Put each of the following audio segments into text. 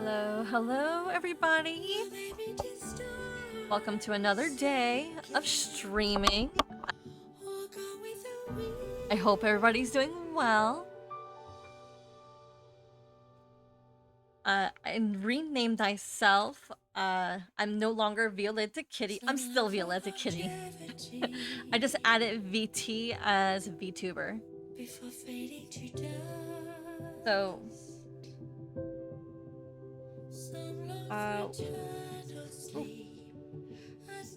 Hello, hello, everybody. Welcome to another day of streaming. I hope everybody's doing well. I renamed myself. I'm no longer Violetta Kitty. I'm still Violetta Kitty. I just added VT as VTuber. So,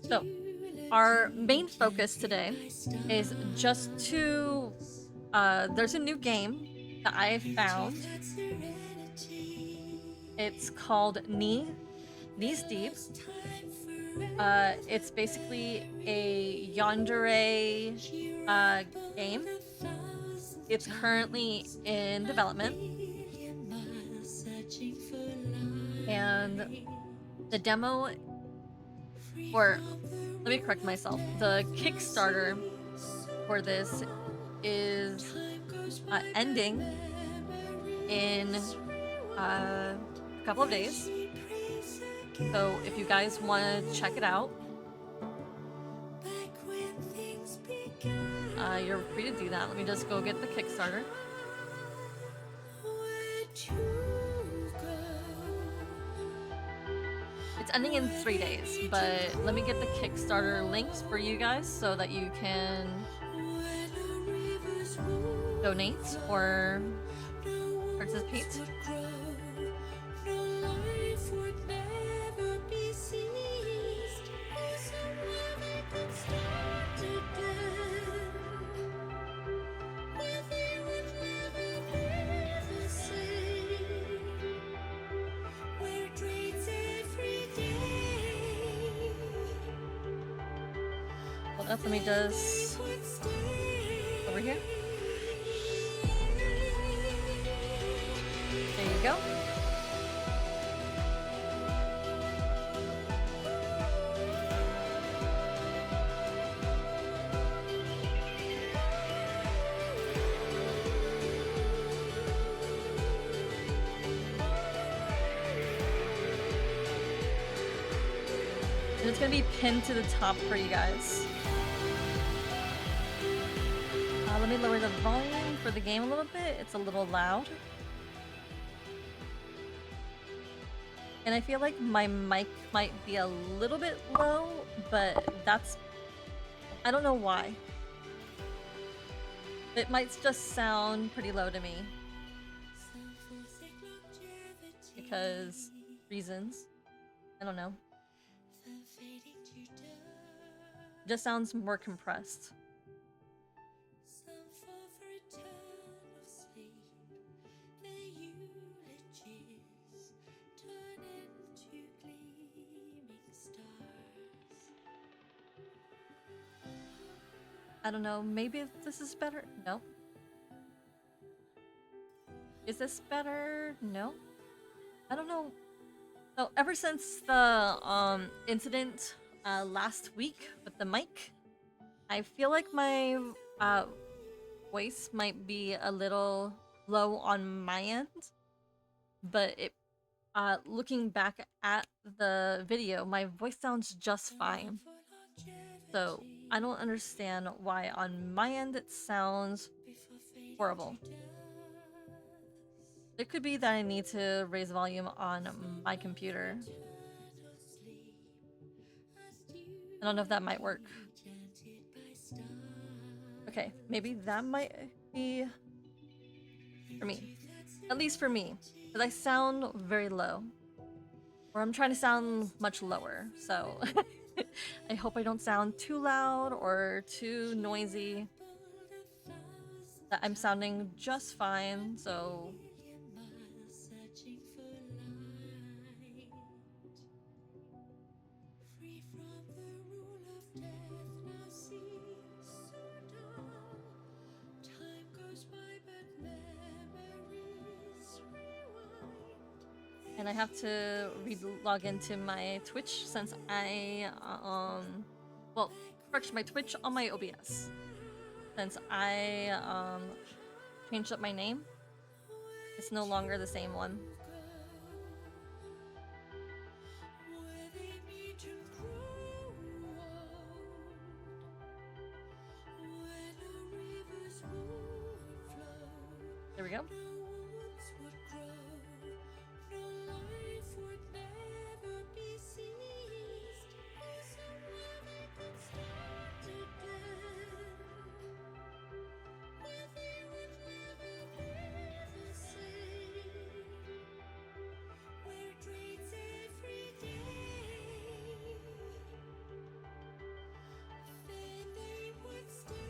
so our main focus today is just to there's a new game that I found. It's called Knees Deep. It's basically a Yandere game. It's currently in development, and the demo, or let me correct myself, the Kickstarter for this is ending in a couple of days. So if you guys want to check it out, you're free to do that. Let me just go get the Kickstarter. It's ending in 3 days, but let me get the Kickstarter links for you guys so that you can donate or participate. Hold up, let me just over here. There you go. And it's gonna be pinned to the top for you guys. Let me lower the volume for the game a little bit. It's a little loud. And I feel like my mic might be a little bit low, but that's... I don't know why. It might just sound pretty low to me. Because reasons. I don't know. It just sounds more compressed. I don't know, maybe this is better? No. Is this better? No. I don't know. So ever since the incident last week with the mic, I feel like my voice might be a little low on my end, but it looking back at the video, my voice sounds just fine. So I don't understand why on my end it sounds horrible. It could be that I need to raise volume on my computer. I don't know if that might work. Okay, maybe that might be for me. At least for me, because I sound very low. Or I'm trying to sound much lower, so I hope I don't sound too loud or too noisy. That I'm sounding just fine, so... And I have to log into my Twitch since I, well, correction, my Twitch on my OBS. Since I, changed up my name. It's no longer the same one. go. No wounds would grow, no life would never be seized. Whosoever could start again, where they would never be the same, where dreams every day, then they would stay.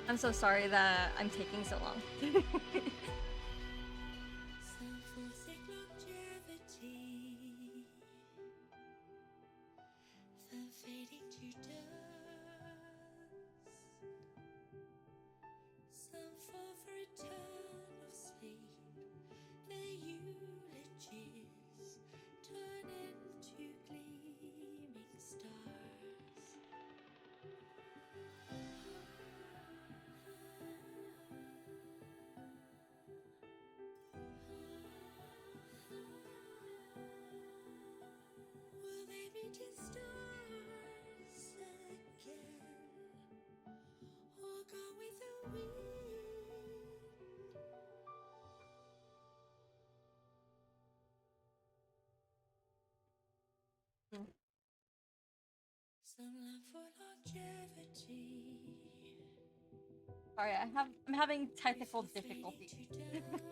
I'm so sorry that I'm taking so long. Some forsake longevity, then fading to dust. Some fall for eternal sleep, their eulogies turn into gleaming stars. Will they be just stars again, or go with the wind? Some long for longevity, Sorry, I'm having technical fading difficulties. to dust.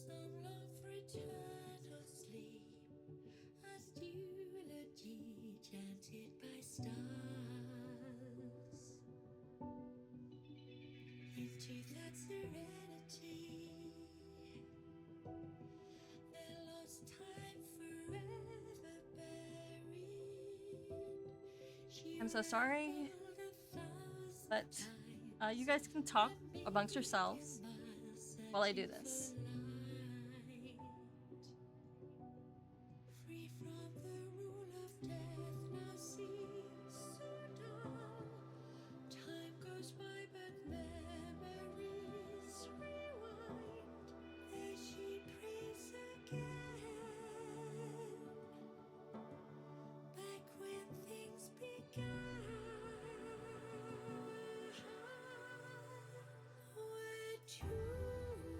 Some long for eternal sleep, as eulogy chanted by stars. Into that serenity, their lost time forever buried. I'm so sorry, but you guys can talk amongst yourselves while I do this. Free from the rule of death, now seems so dull. Time goes by, but memories rewind. There she prays again, back when things began. Where'd you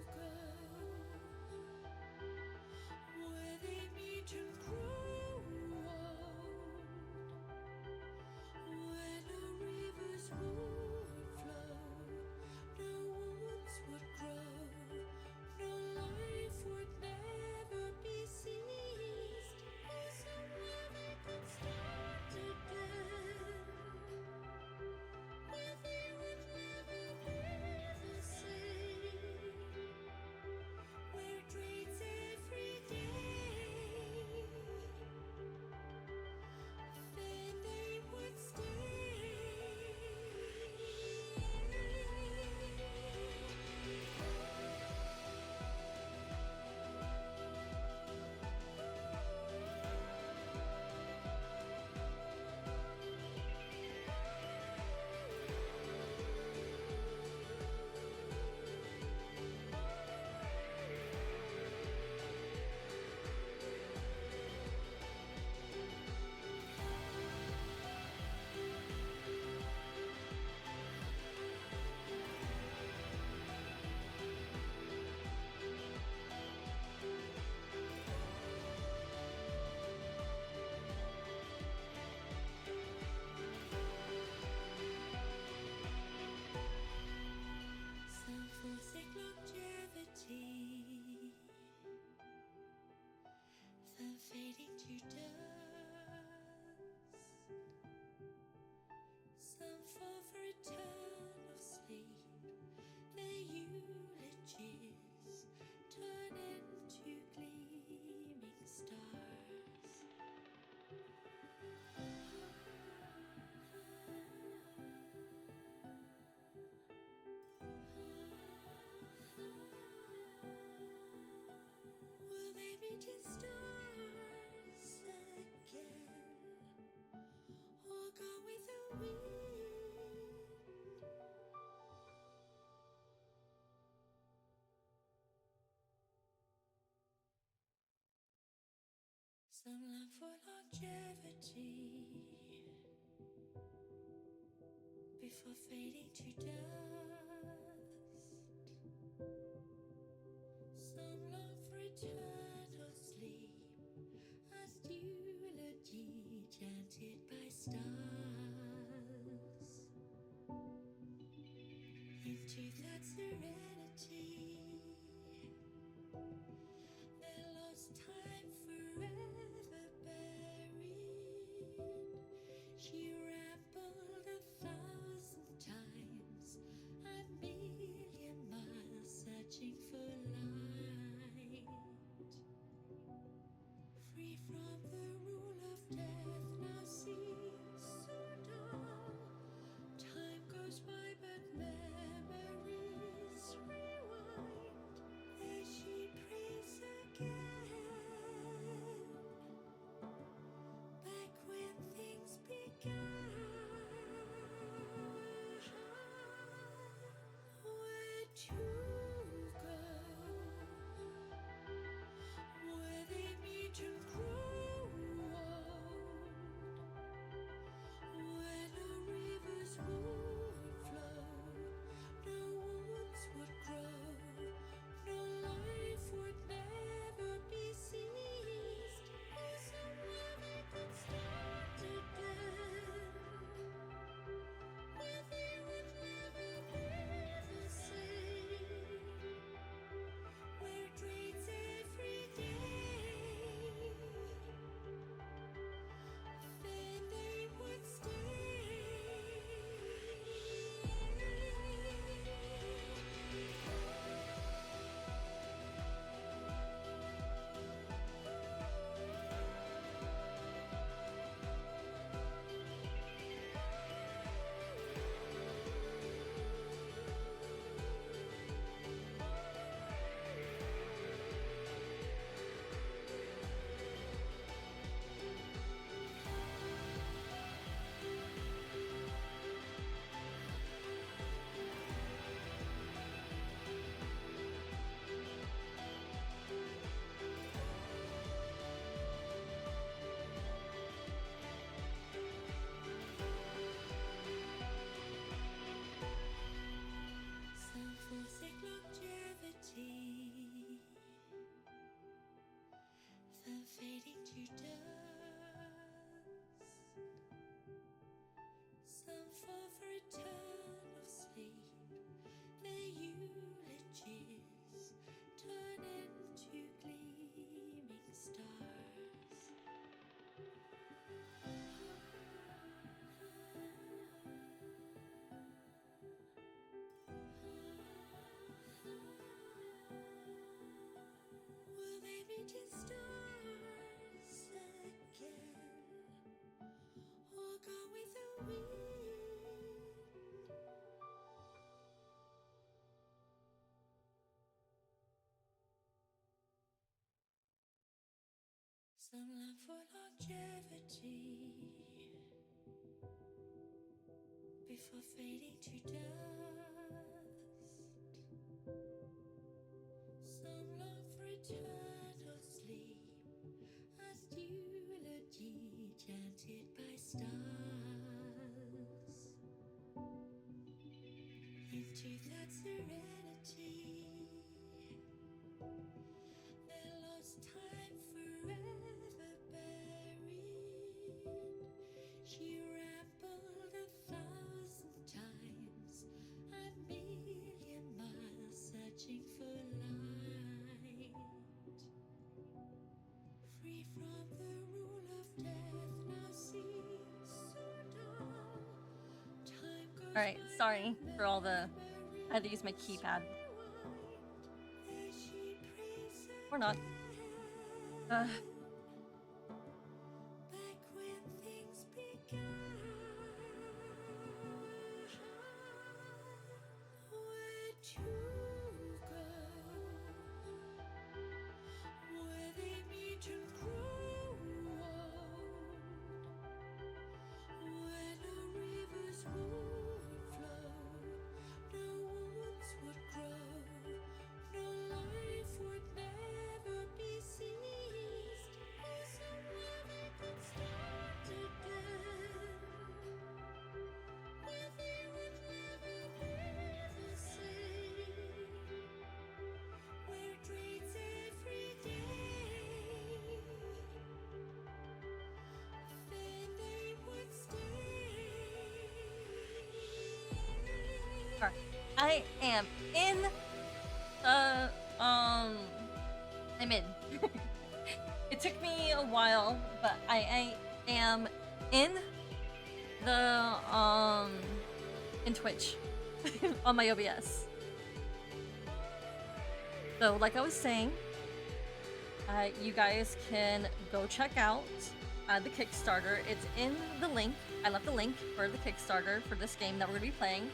go? before fading to dust. Some long for eternal sleep, as eulogy chanted by stars. Into that serenity, their lost time forever buried. She rambled 1,000 times, a million miles searching for light. Free from the rule of death, now seems so dull. Time goes by, but memories rewind. There she prays again, back when things began. Where to go? Where they meet and grow old, where no rivers would flow, no woods would grow, no life would never be ceased. Oh, somewhere they could start again, where they would never be the same, where dreams every day, then they would some forsake longevity, the fading to dust. Some fall for eternal sleep, their eulogies turn into gleaming stars. Will they meet in stars again, or go with the wind? Some long for longevity, before fading to dust. Some long for eternal sleep, as eulogy chanted by stars. Into that serenity, their lost time forever buried. She rambled 1,000 times, a million miles searching for light. Free from the rule of death, now seems so dull. Time goes Alright, by, sorry but for all the. I had to use my memories keypad. rewind. There she prays Or not. again, back when things began. Where to go? Where they meet and grow old, where no rivers would flow, no woods would grow, no life would never be ceased. I am in the I'm in. It took me a while, but I am in the in Twitch on my OBS. So like I was saying, you guys can go check out the Kickstarter. It's in the link. I left the link for the Kickstarter for this game that we're gonna be playing.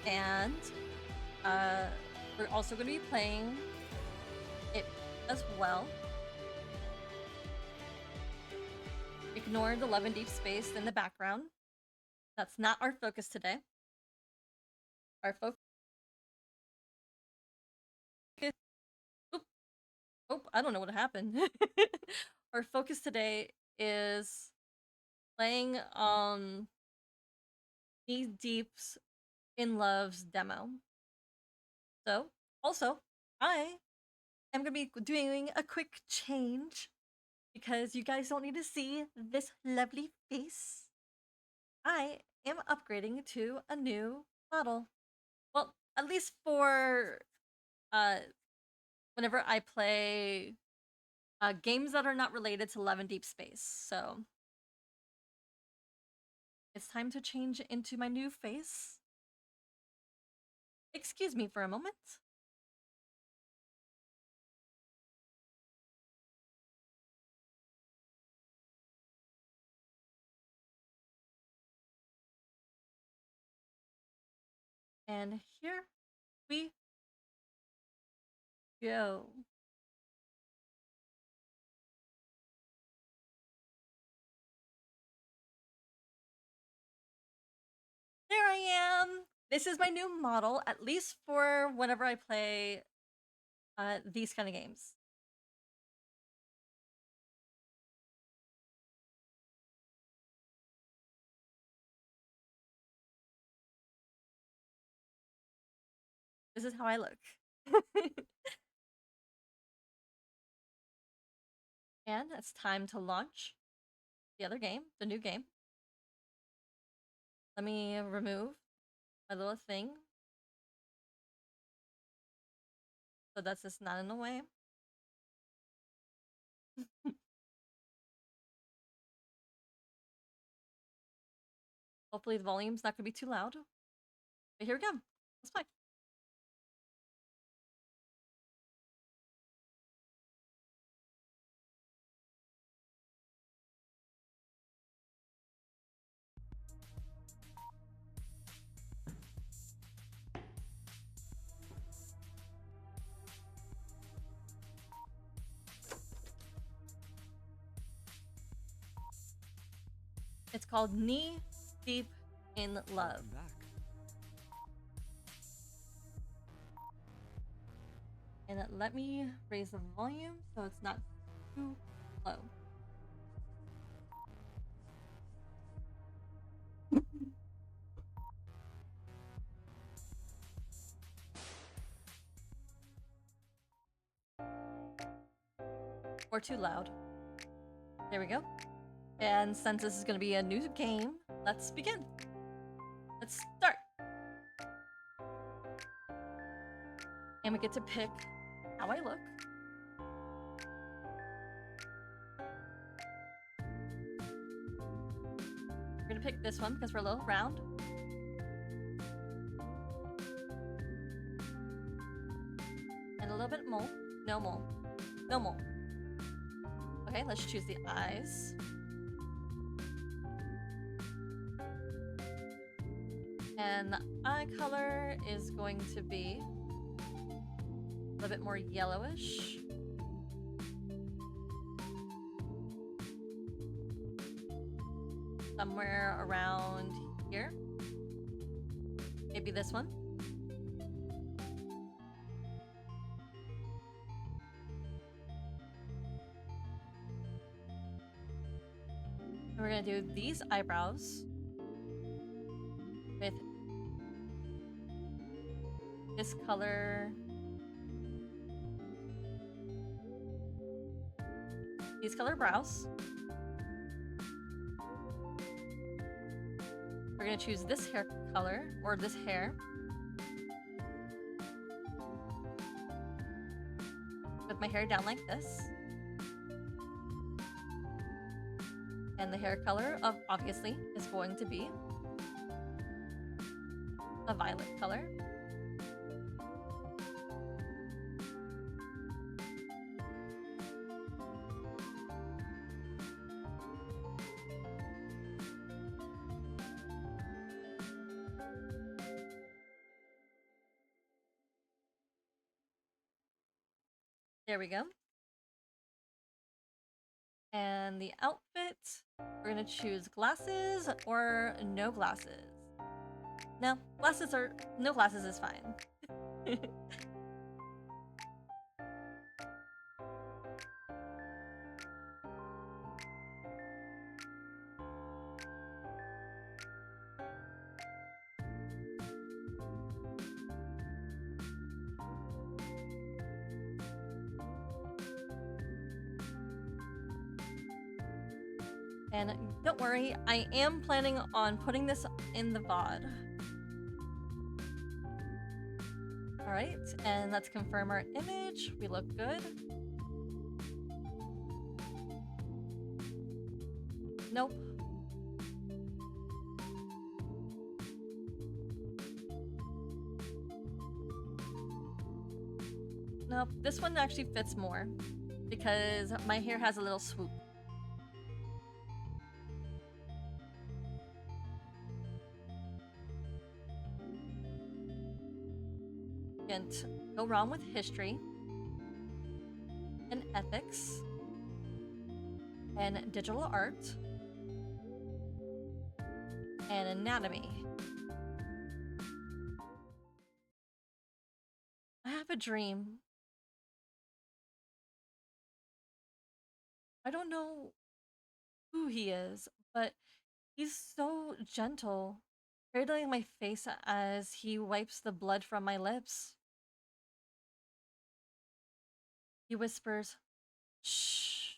And we're also gonna be playing it as well. Ignore the Love in Deep Space in the background. That's not our focus today. Our focus. Oh, I don't know what happened. Our focus today is playing Knee Deep's In Love's demo. So, also, I am gonna be doing a quick change because you guys don't need to see this lovely face. I am upgrading to a new model. Well, at least for whenever I play games that are not related to Love in Deep Space. So it's time to change into my new face. Excuse me for a moment. And here we go. There I am. This is my new model, at least for whenever I play these kind of games. This is how I look. And it's time to launch the other game, the new game. Let me remove my little thing so that's just not in the way. Hopefully the volume's not gonna be too loud. But here we go. Let's play. It's called Knee Deep in Love. I'm back. And let me raise the volume so it's not too low. Or too loud. There we go. And since this is going to be a new game, let's begin. Let's start. And we get to pick how I look. We're going to pick this one because we're a little round. And a little bit mole. No mole. No mole. Okay, let's choose the eyes. And the eye color is going to be a little bit more yellowish. Somewhere around here. Maybe this one. And we're gonna do these eyebrows with this color. These color brows. we're gonna choose this hair color, or this hair. Put my hair down like this. And the hair color, of obviously, is going to be a violet color. There we go. And the outfit, we're gonna choose glasses or no glasses. No, no glasses is fine. And don't worry, I am planning on putting this in the VOD. Alright, and let's confirm our image. We look good. Nope. Nope, this one actually fits more because my hair has a little swoop. Can't go wrong with history and ethics and digital art and anatomy. I have a dream. I don't know who he is, but he's so gentle, cradling my face as he wipes the blood from my lips. He whispers, "Shh."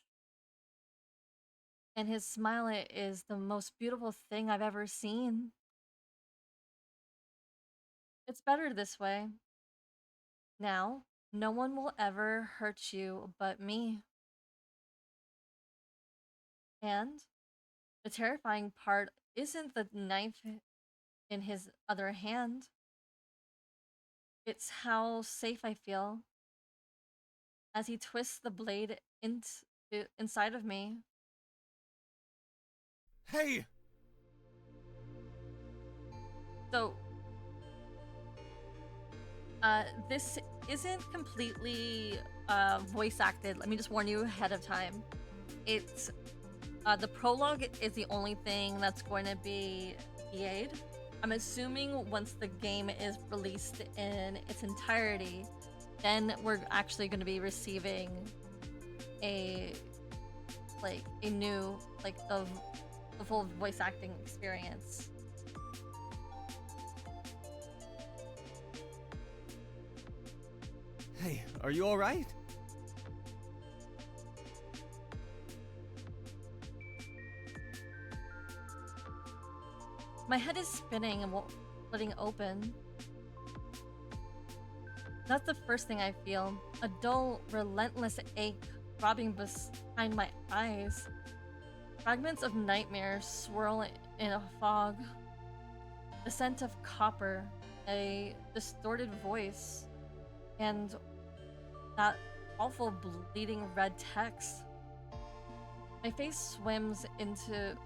And his smile is the most beautiful thing I've ever seen. It's better this way. Now, no one will ever hurt you but me. And the terrifying part isn't the knife in his other hand. It's how safe I feel as he twists the blade inside of me. Hey! So, this isn't completely voice acted. Let me just warn you ahead of time. It's the prologue is the only thing that's going to be EA'd. I'm assuming once the game is released in its entirety, then we're actually going to be receiving a new the full voice acting experience. Hey, are you alright? My head is spinning and splitting open. That's the first thing I feel. A dull, relentless ache throbbing behind my eyes. Fragments of nightmares swirl in a fog. The scent of copper, a distorted voice, and that awful bleeding red text. A face swims into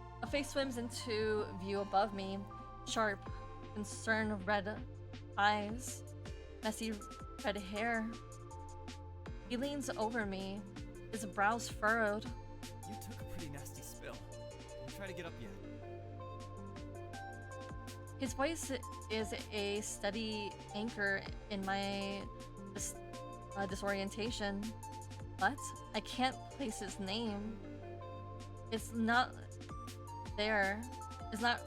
view above me, sharp, concerned red eyes, messy red hair. He leans over me, his brows furrowed. You took a pretty nasty spill. Can you try to get up yet? His voice is a steady anchor in my disorientation, but I can't place his name. It's not there. It's not.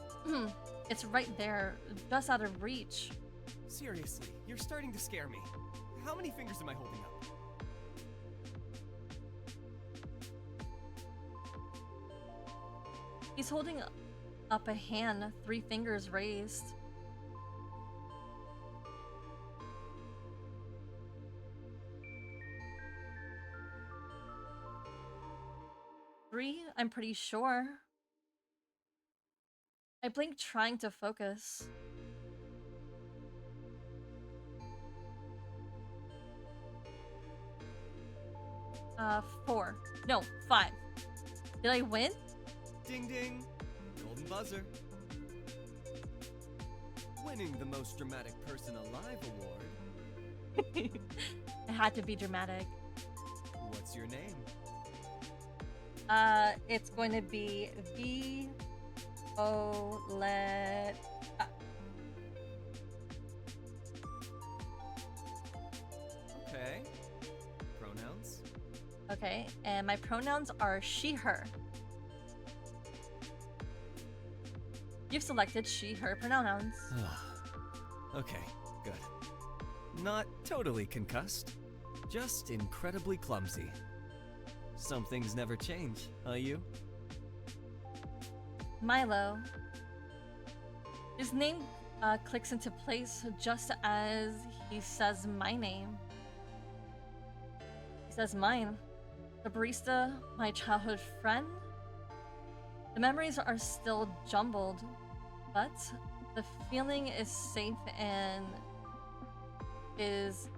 It's right there, just out of reach. Seriously, you're starting to scare me. How many fingers am I holding up? He's holding up a hand, 3 fingers raised. Three, I'm pretty sure. I blinked trying to focus. Four. No, 5. Did I win? Ding ding! Golden buzzer. Winning the most dramatic person alive award. It had to be dramatic. What's your name? It's going to be Violet. Okay. Pronouns? Okay, and my pronouns are she, her. You've selected she, her pronouns. Okay, good. Not totally concussed, just incredibly clumsy. Some things never change, you? Milo. His name clicks into place just as he says my name. He says mine. The barista, my childhood friend. The memories are still jumbled, but the feeling is safe and is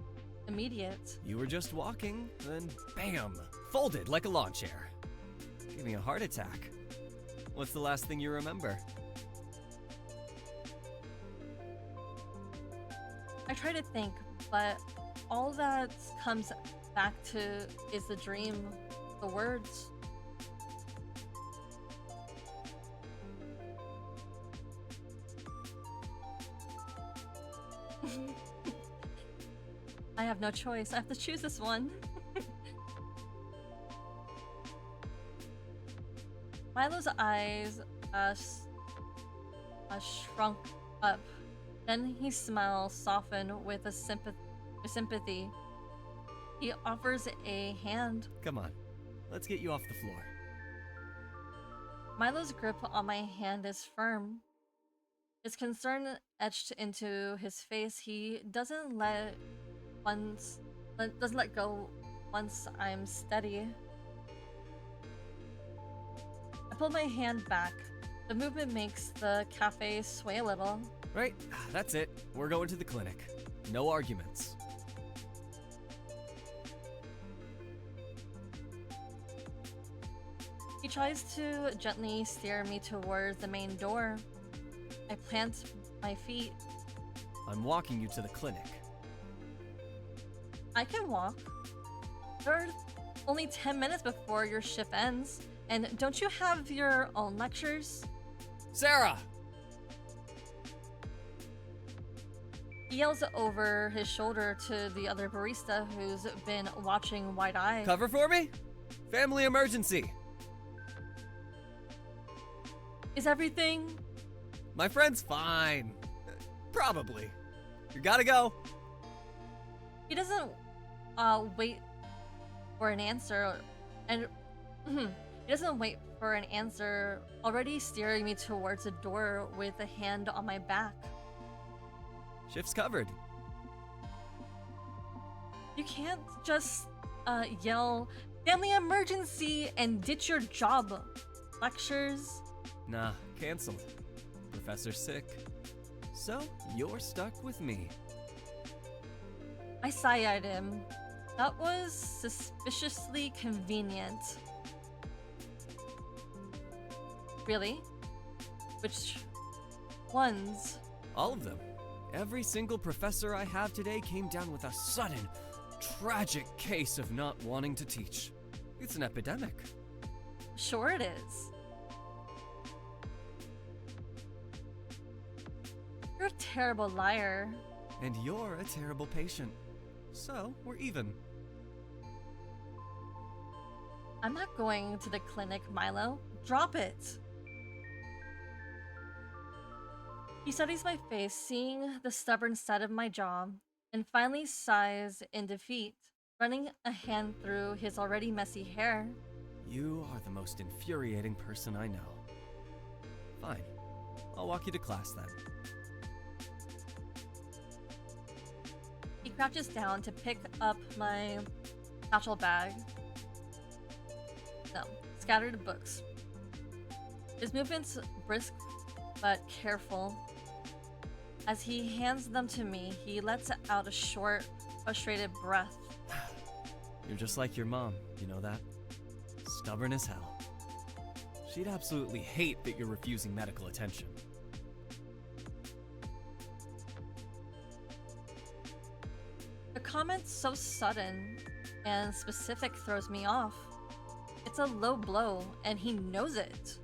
immediate. You were just walking, then bam! Folded like a lawn chair. Gave me a heart attack. What's the last thing you remember? I try to think, but all that comes back to is the dream, the words. I have no choice. I have to choose this one. Milo's eyes shrunk up. Then his smile softened with a sympathy. He offers a hand. Come on, let's get you off the floor. Milo's grip on my hand is firm. His concern etched into his face. He doesn't let go once I'm steady. I pull my hand back. The movement makes the cafe sway a little. Right, that's it. We're going to the clinic. No arguments. He tries to gently steer me towards the main door. I plant my feet. I'm walking you to the clinic. I can walk. There are only 10 minutes before your shift ends. And don't you have your own lectures? Sarah! He yells over his shoulder to the other barista who's been watching wide-eyed. Cover for me? Family emergency. Is everything? My friend's fine. Probably. You gotta go. He doesn't wait for an answer, and he doesn't wait for an answer, already steering me towards a door with a hand on my back. Shift's covered. You can't just yell family emergency and ditch your job. Lectures. Nah, canceled. Professor's sick. So, you're stuck with me. I sighed him. That was suspiciously convenient. Really? Which ones? All of them. Every single professor I have today came down with a sudden, tragic case of not wanting to teach. It's an epidemic. Sure it is. You're a terrible liar. And you're a terrible patient. So, we're even. I'm not going to the clinic, Milo. Drop it. He studies my face, seeing the stubborn side of my jaw, and finally sighs in defeat, running a hand through his already messy hair. You are the most infuriating person I know. Fine. I'll walk you to class then. He crouches down to pick up my satchel bag. No, scattered books. His movements brisk but careful. As he hands them to me, he lets out a short, frustrated breath. You're just like your mom, you know that? Stubborn as hell. She'd absolutely hate that you're refusing medical attention. The comment so sudden and specific throws me off. It's a low blow, and he knows it.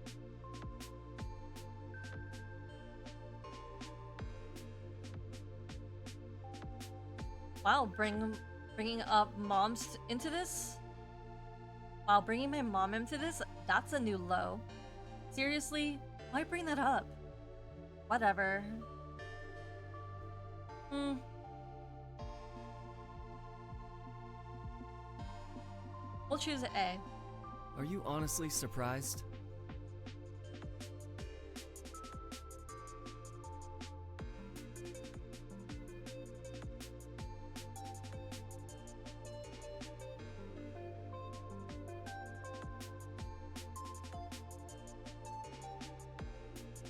Wow, bringing up moms into this? Wow, bringing my mom into this? That's a new low. Seriously? Why bring that up? Whatever. We'll choose A. Are you honestly surprised?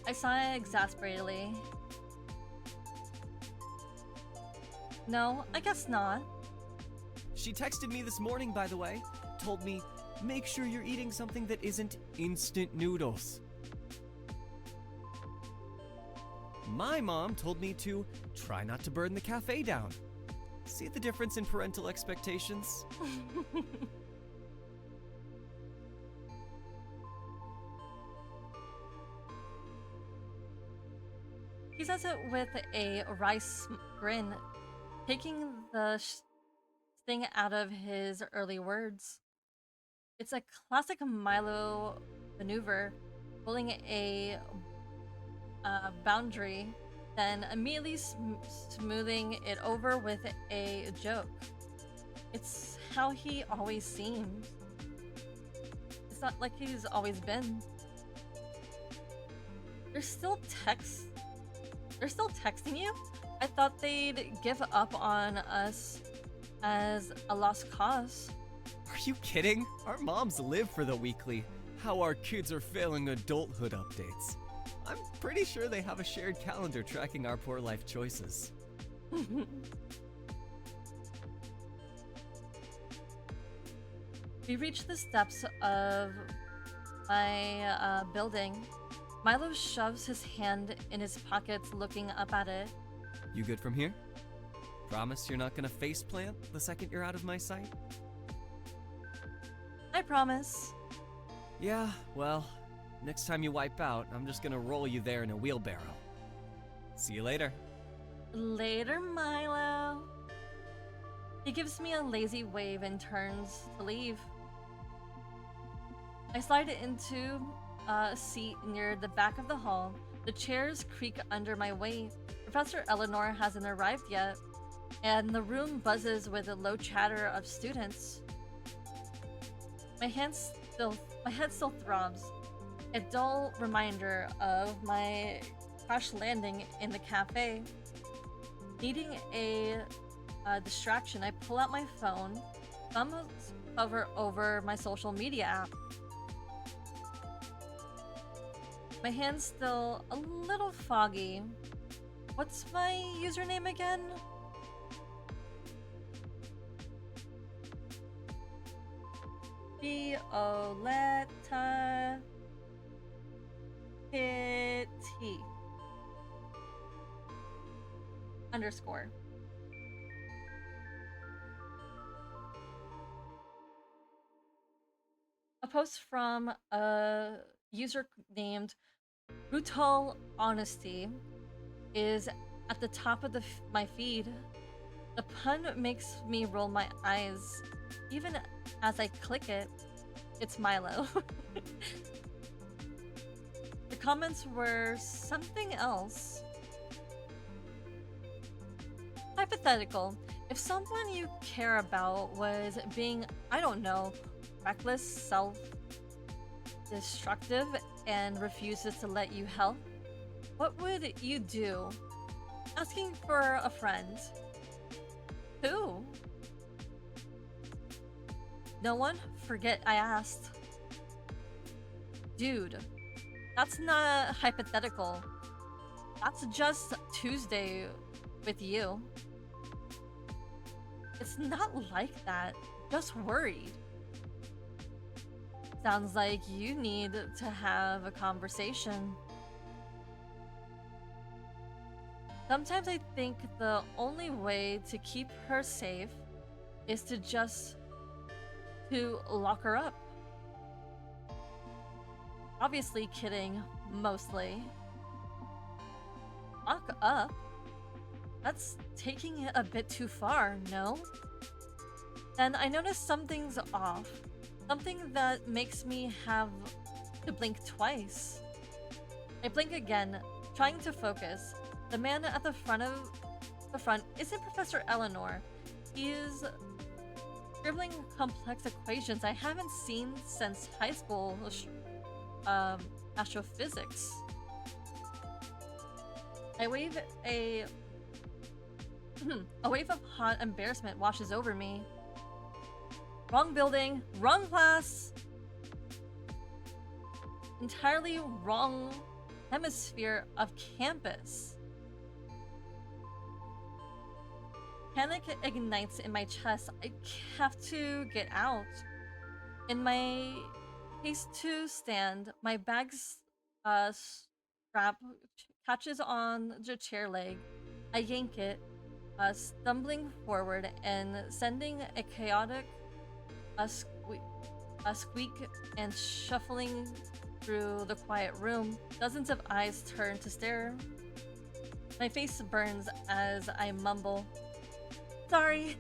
I sigh exasperatedly. No, I guess not. She texted me this morning, by the way. Told me, make sure you're eating something that isn't instant noodles. My mom told me to try not to burn the cafe down. See the difference in parental expectations? He says it with a wry grin, taking the sting out of his early words. It's a classic Milo maneuver, pulling a boundary, then immediately smoothing it over with a joke. It's how he always seems. It's not like he's always been. They're still texting you? I thought they'd give up on us as a lost cause. Are you kidding? Our moms live for the weekly How Our Kids Are Failing Adulthood updates. I'm pretty sure they have a shared calendar tracking our poor life choices. We reach the steps of my building. Milo shoves his hand in his pockets, looking up at it. You good from here? Promise you're not gonna faceplant the second you're out of my sight? I promise. Yeah, well, next time you wipe out, I'm just gonna roll you there in a wheelbarrow. See you later. Later, Milo. He gives me a lazy wave and turns to leave. I slide into a seat near the back of the hall. The chairs creak under my weight. Professor Eleanor hasn't arrived yet, and the room buzzes with a low chatter of students. My head still throbs. A dull reminder of my crash landing in the cafe. Needing a distraction, I pull out my phone, thumbs hover over my social media app. My hand's still a little foggy. What's my username again? Violetta Kitty _ A post from a user named Brutal Honesty is at the top of my feed. The pun makes me roll my eyes. Even as I click it, it's Milo. The comments were something else. Hypothetical. If someone you care about was being, I don't know, reckless, self-destructive, and refuses to let you help, What would you do? Asking for a friend. Who? No one? Forget I asked. Dude, that's not hypothetical. That's just Tuesday with you. It's not like that. Just worried. Sounds like you need to have a conversation. Sometimes I think the only way to keep her safe is to just lock her up. Obviously kidding, mostly. Lock up? That's taking it a bit too far, no? Then I notice something's off. Something that makes me have to blink twice. I blink again, trying to focus. The man at the front isn't Professor Eleanor. He is scribbling complex equations I haven't seen since high school astrophysics. I wave a wave of hot embarrassment washes over me. Wrong building, wrong class. Entirely wrong hemisphere of campus. Panic ignites in my chest. I have to get out. In my haste to stand, my bag's strap catches on the chair leg. I yank it, stumbling forward and sending a chaotic squeak and shuffling through the quiet room. Dozens of eyes turn to stare. My face burns as I mumble, Sorry.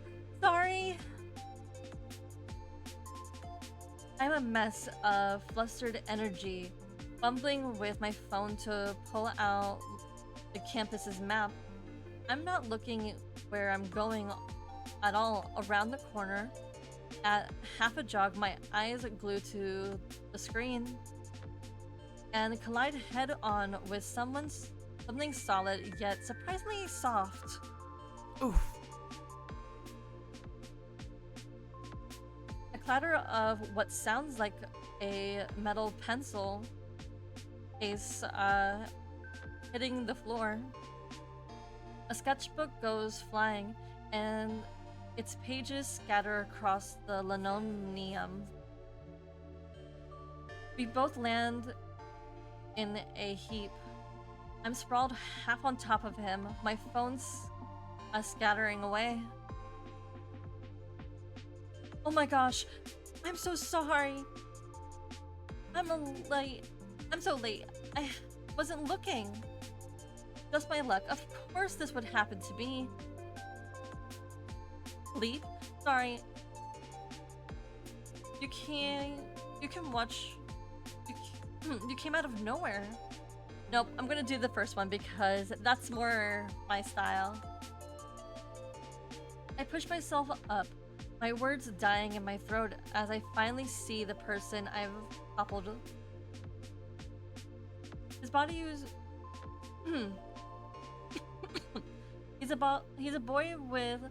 I'm a mess of flustered energy, fumbling with my phone to pull out the campus's map. I'm not looking where I'm going at all. Around the corner, at half a jog, my eyes glued to the screen and collide head on with something solid yet surprisingly soft. Oof. A clatter of what sounds like a metal pencil case hitting the floor. A sketchbook goes flying, and its pages scatter across the linoleum. We both land in a heap. I'm sprawled half on top of him, my phone's scattering away. Oh my gosh, I'm so sorry. I'm so late. I wasn't looking. Just my luck. Of course this would happen to me. Leap? Sorry. You can watch. You came out of nowhere. Nope, I'm gonna do the first one because that's more my style. I push myself up, my words dying in my throat as I finally see the person I've toppled. His body is... He's a boy with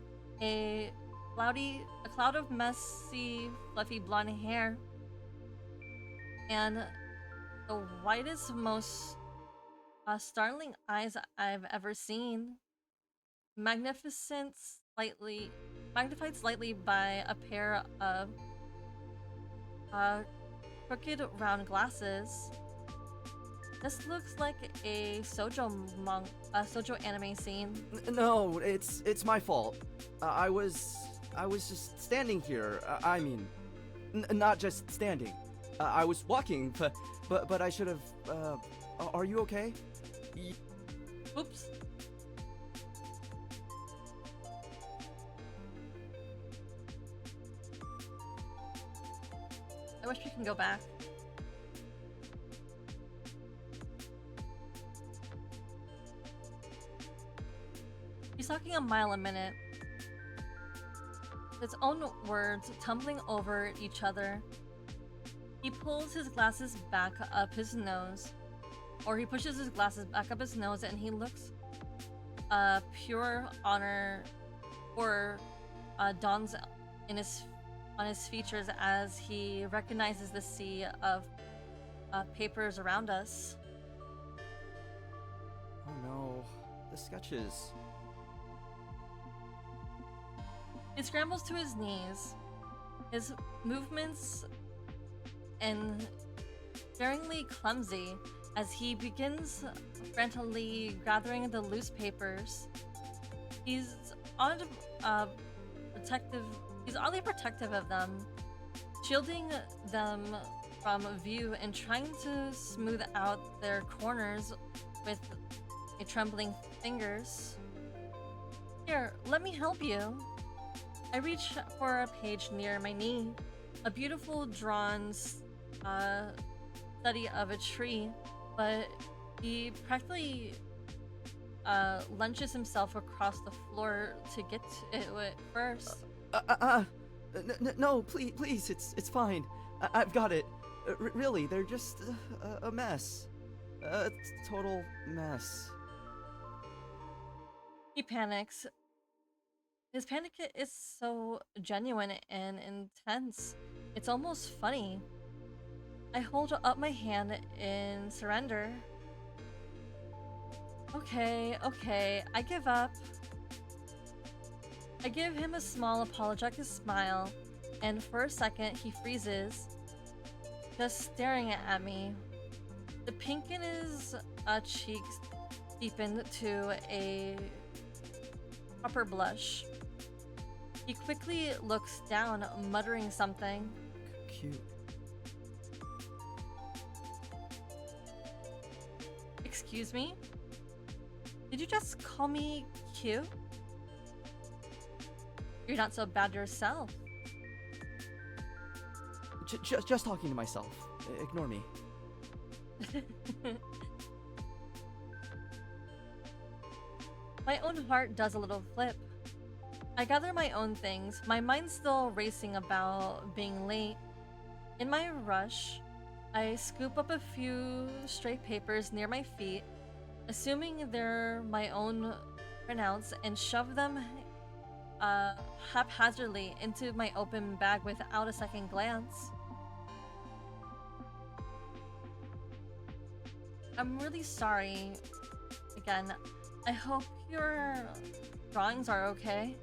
a cloud of messy, fluffy blonde hair. And the whitest, most startling eyes I've ever seen. Magnified slightly by a pair of crooked round glasses. This looks like a shoujo anime scene. No, it's my fault. I was just standing here. I mean, not just standing. I was walking, but I should have. Are you okay? Oops. I wish we can go back. He's talking a mile a minute. His own words tumbling over each other. He pulls his glasses back up his nose. or he pushes his glasses back up his nose and he looks pure honor or dawns in his on his features as he recognizes the sea of papers around us. Oh no, the sketches. He scrambles to his knees, his movements and staringly clumsy as he begins frantically gathering the loose papers. He's protective. He's oddly protective of them, shielding them from view and trying to smooth out their corners with a trembling fingers. Here, let me help you. I reach for a page near my knee, a beautiful drawn study of a tree, but he practically lunges himself across the floor to get to it first. No, please, it's fine. I've got it. Really, they're just a mess. A total mess. He panics. His panic is so genuine and intense. It's almost funny. I hold up my hand in surrender. Okay, I give up. I give him a small apologetic smile, and for a second he freezes, just staring at me. The pink in his cheeks deepened to a proper blush. He quickly looks down, muttering something. Cute. Excuse me? Did you just call me cute? You're not so bad yourself. Just talking to myself. Ignore me. My own heart does a little flip. I gather my own things, my mind's still racing about being late. In my rush, I scoop up a few stray papers near my feet, assuming they're my own printouts, and shove them haphazardly into my open bag without a second glance. I'm really sorry. Again, I hope your drawings are okay.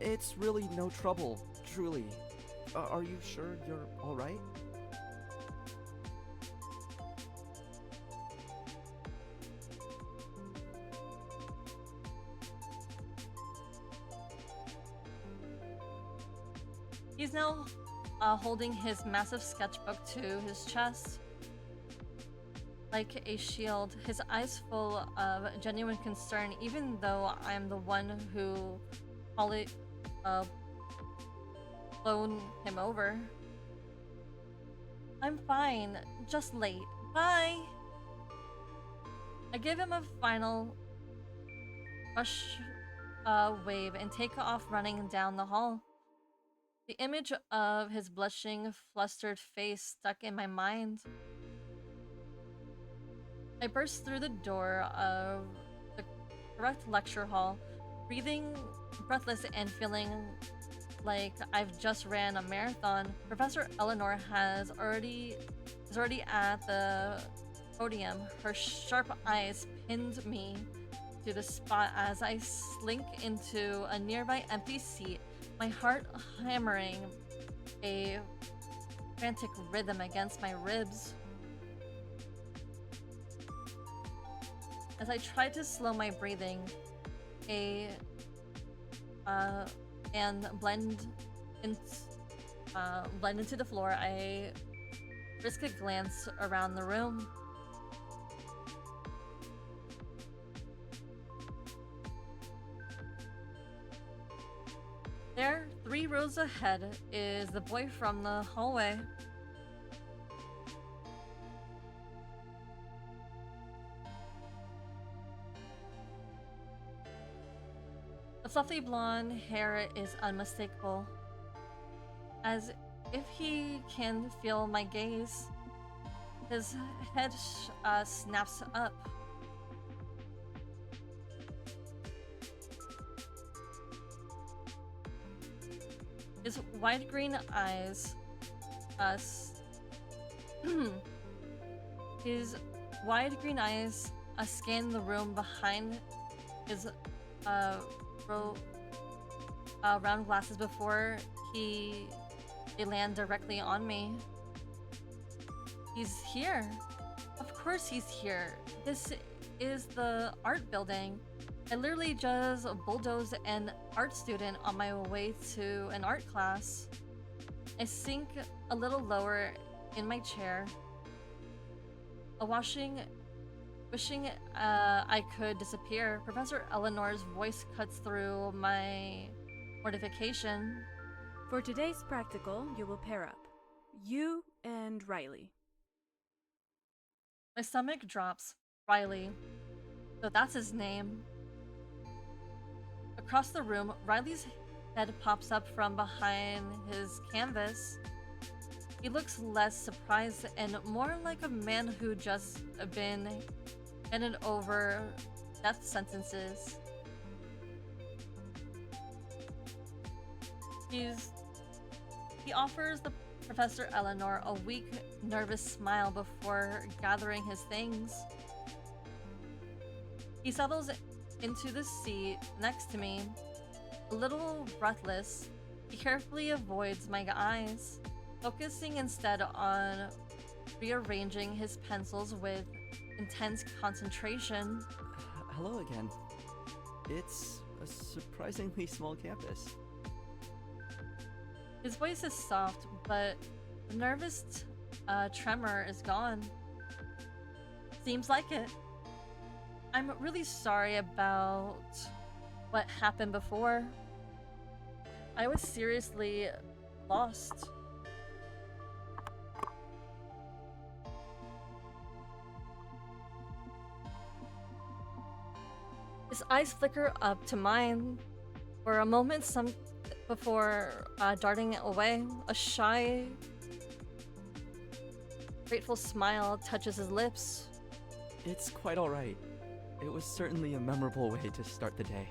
It's really no trouble, truly. Are you sure you're alright? He's now holding his massive sketchbook to his chest. Like a shield, his eyes full of genuine concern, even though I'm the one who blown him over. I'm fine, just late. Bye! I give him a final rush wave and take off running down the hall. The image of his blushing, flustered face stuck in my mind. I burst through the door of the correct lecture hall, breathing breathless and feeling like I've just ran a marathon. Professor Eleanor is already at the podium. Her sharp eyes pinned me to the spot as I slink into a nearby empty seat, my heart hammering a frantic rhythm against my ribs. As I tried to slow my breathing, and blend into the floor, I risk a glance around the room. There, 3 rows ahead, is the boy from the hallway. The fluffy blonde hair is unmistakable, as if he can feel my gaze. His head snaps up. His wide green eyes, his wide green eyes scan the room behind his row, round glasses before they land directly on me. He's here. Of course he's here. This is the art building. I literally just bulldozed an art student on my way to an art class. I sink a little lower in my chair, wishing I could disappear. Professor Eleanor's voice cuts through my mortification. For today's practical, you will pair up. You and Riley. My stomach drops. Riley. So that's his name. Across the room, Riley's head pops up from behind his canvas. He looks less surprised and more like a man who just been handed over death sentences. He offers the Professor Eleanor a weak, nervous smile before gathering his things. He settles into the seat next to me. A little breathless, he carefully avoids my eyes, focusing instead on rearranging his pencils with intense concentration. Hello again. It's a surprisingly small campus. His voice is soft, but the nervous tremor is gone. Seems like it. I'm really sorry about what happened before. I was seriously lost. His eyes flicker up to mine. For a moment, before darting away, a shy, grateful smile touches his lips. It's quite alright. It was certainly a memorable way to start the day.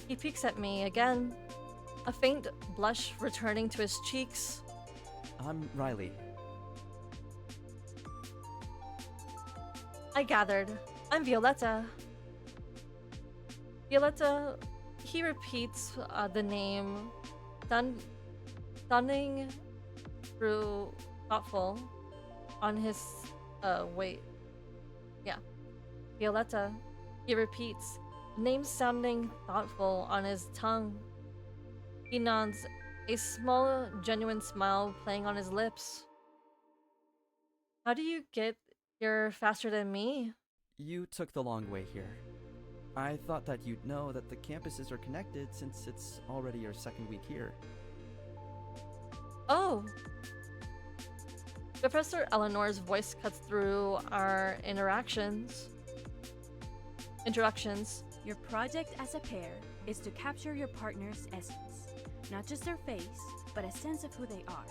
He peeks at me again, a faint blush returning to his cheeks. I'm Riley. I gathered. I'm Violetta. Violetta, he repeats the name, stunning through thoughtful on his, wait. Yeah. Violetta, he repeats, name sounding thoughtful on his tongue. He nods, a small, genuine smile playing on his lips. How do you get here faster than me? You took the long way here. I thought that you'd know that the campuses are connected since it's already your second week here. Oh! Professor Eleanor's voice cuts through our introductions. Your project as a pair is to capture your partner's essence. Not just their face, but a sense of who they are.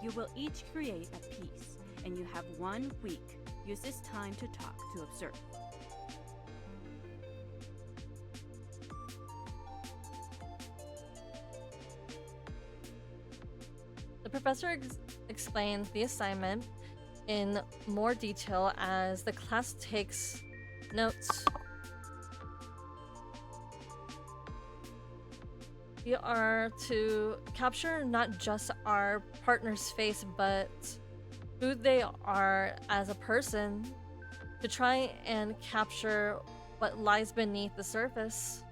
You will each create a piece, and you have 1 week. Use this time to talk, to observe. The professor explains the assignment in more detail as the class takes notes. We are to capture not just our partner's face, but who they are as a person, to try and capture what lies beneath the surface.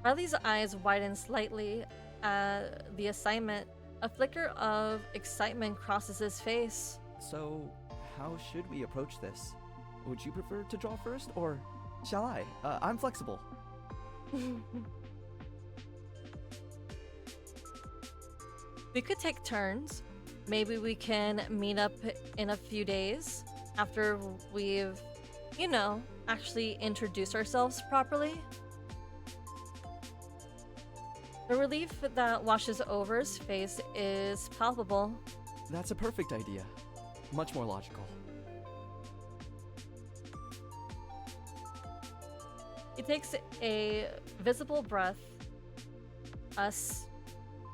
Riley's eyes widen slightly at the assignment. A flicker of excitement crosses his face. So, how should we approach this? Would you prefer to draw first, or shall I? I'm flexible. We could take turns. Maybe we can meet up in a few days after we've, actually introduced ourselves properly. The relief that washes over his face is palpable. That's a perfect idea. Much more logical. He takes a visible breath,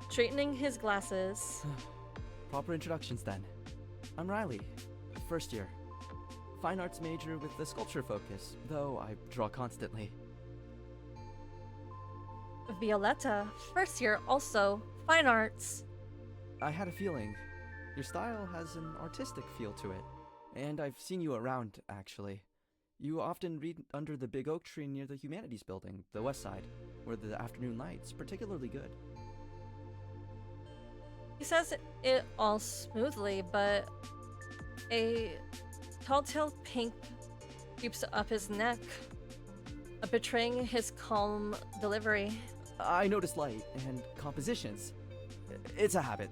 straightening his glasses. Proper introductions then. I'm Riley, first year. Fine arts major with a sculpture focus, though I draw constantly. Violetta, first year, also fine arts. I had a feeling. Your style has an artistic feel to it. And I've seen you around, actually. You often read under the big oak tree near the Humanities Building, the west side, where the afternoon light's particularly good. He says it all smoothly, but a telltale pink creeps up his neck, betraying his calm delivery. I notice light and compositions. It's a habit.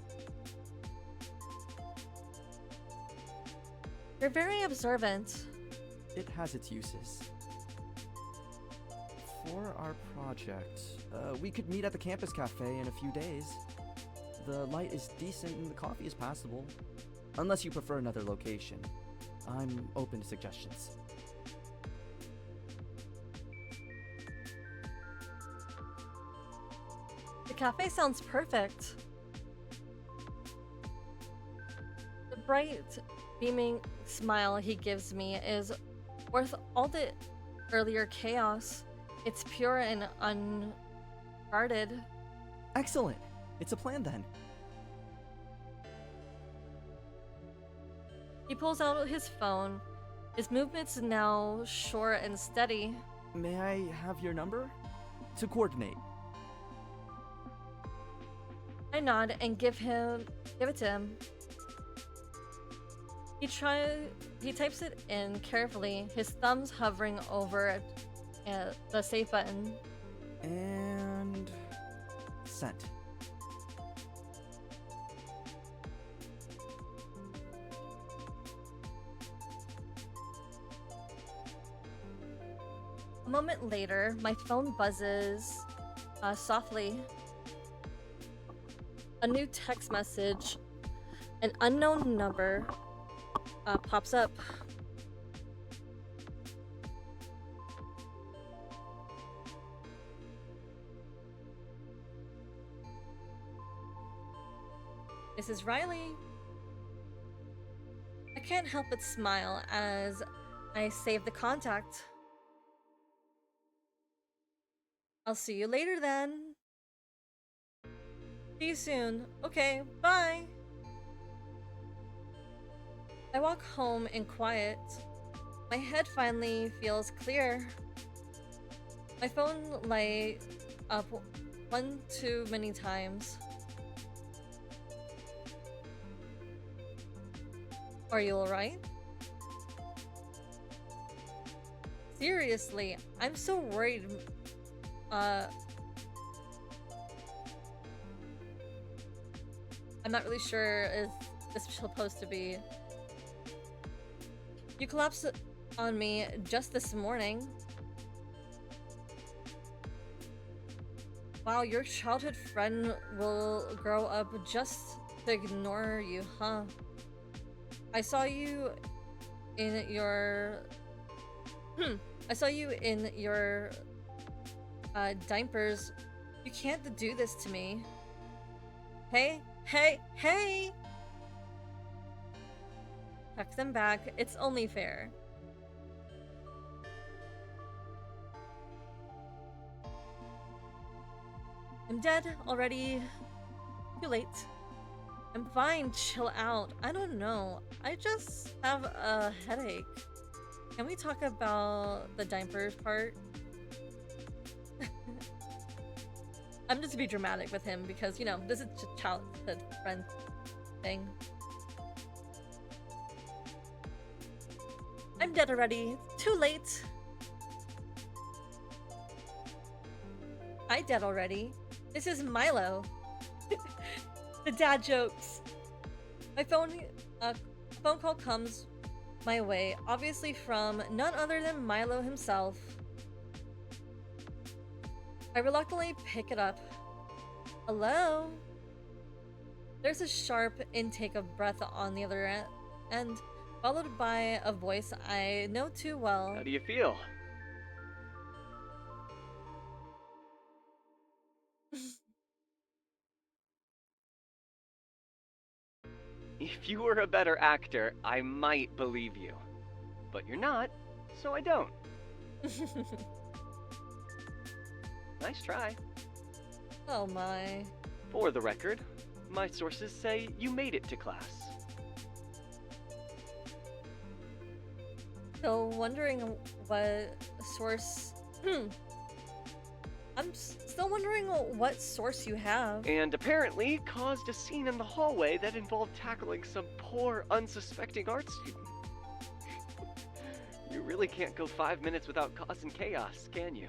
You're very observant. It has its uses. For our project, we could meet at the campus cafe in a few days. The light is decent and the coffee is passable. Unless you prefer another location. I'm open to suggestions. The cafe sounds perfect. The bright, beaming smile he gives me is worth all the earlier chaos. It's pure and unguarded. Excellent! It's a plan then. He pulls out his phone. His movements now short and steady. May I have your number? To coordinate. I nod and give it to him. He types it in carefully, his thumbs hovering over the save button. And... sent. A moment later, my phone buzzes softly. A new text message, an unknown number, pops up. This is Riley. I can't help but smile as I save the contact. I'll see you later then. See you soon. Okay, bye. I walk home in quiet. My head finally feels clear. My phone light up one too many times. Are you alright? Seriously, I'm so worried. I'm not really sure if this is supposed to be. You collapsed on me just this morning. Wow, your childhood friend will grow up just to ignore you, huh? I saw you in your diapers. You can't do this to me. Hey! Text them back. It's only fair. I'm dead already. Too late. I'm fine. Chill out. I don't know. I just have a headache. Can we talk about the diapers part? I'm just to be dramatic with him because, you know, this is a childhood friend thing. I'm dead already. Too late. I dead already. This is Milo. The dad jokes. My phone call comes my way, obviously from none other than Milo himself. I reluctantly pick it up. Hello? There's a sharp intake of breath on the other end, followed by a voice I know too well. How do you feel? If you were a better actor, I might believe you. But you're not, so I don't. Nice try. Oh my. For the record, my sources say you made it to class. So wondering what source. I'm still wondering what source you have. And apparently caused a scene in the hallway that involved tackling some poor, unsuspecting art student. You really can't go 5 minutes without causing chaos, can you?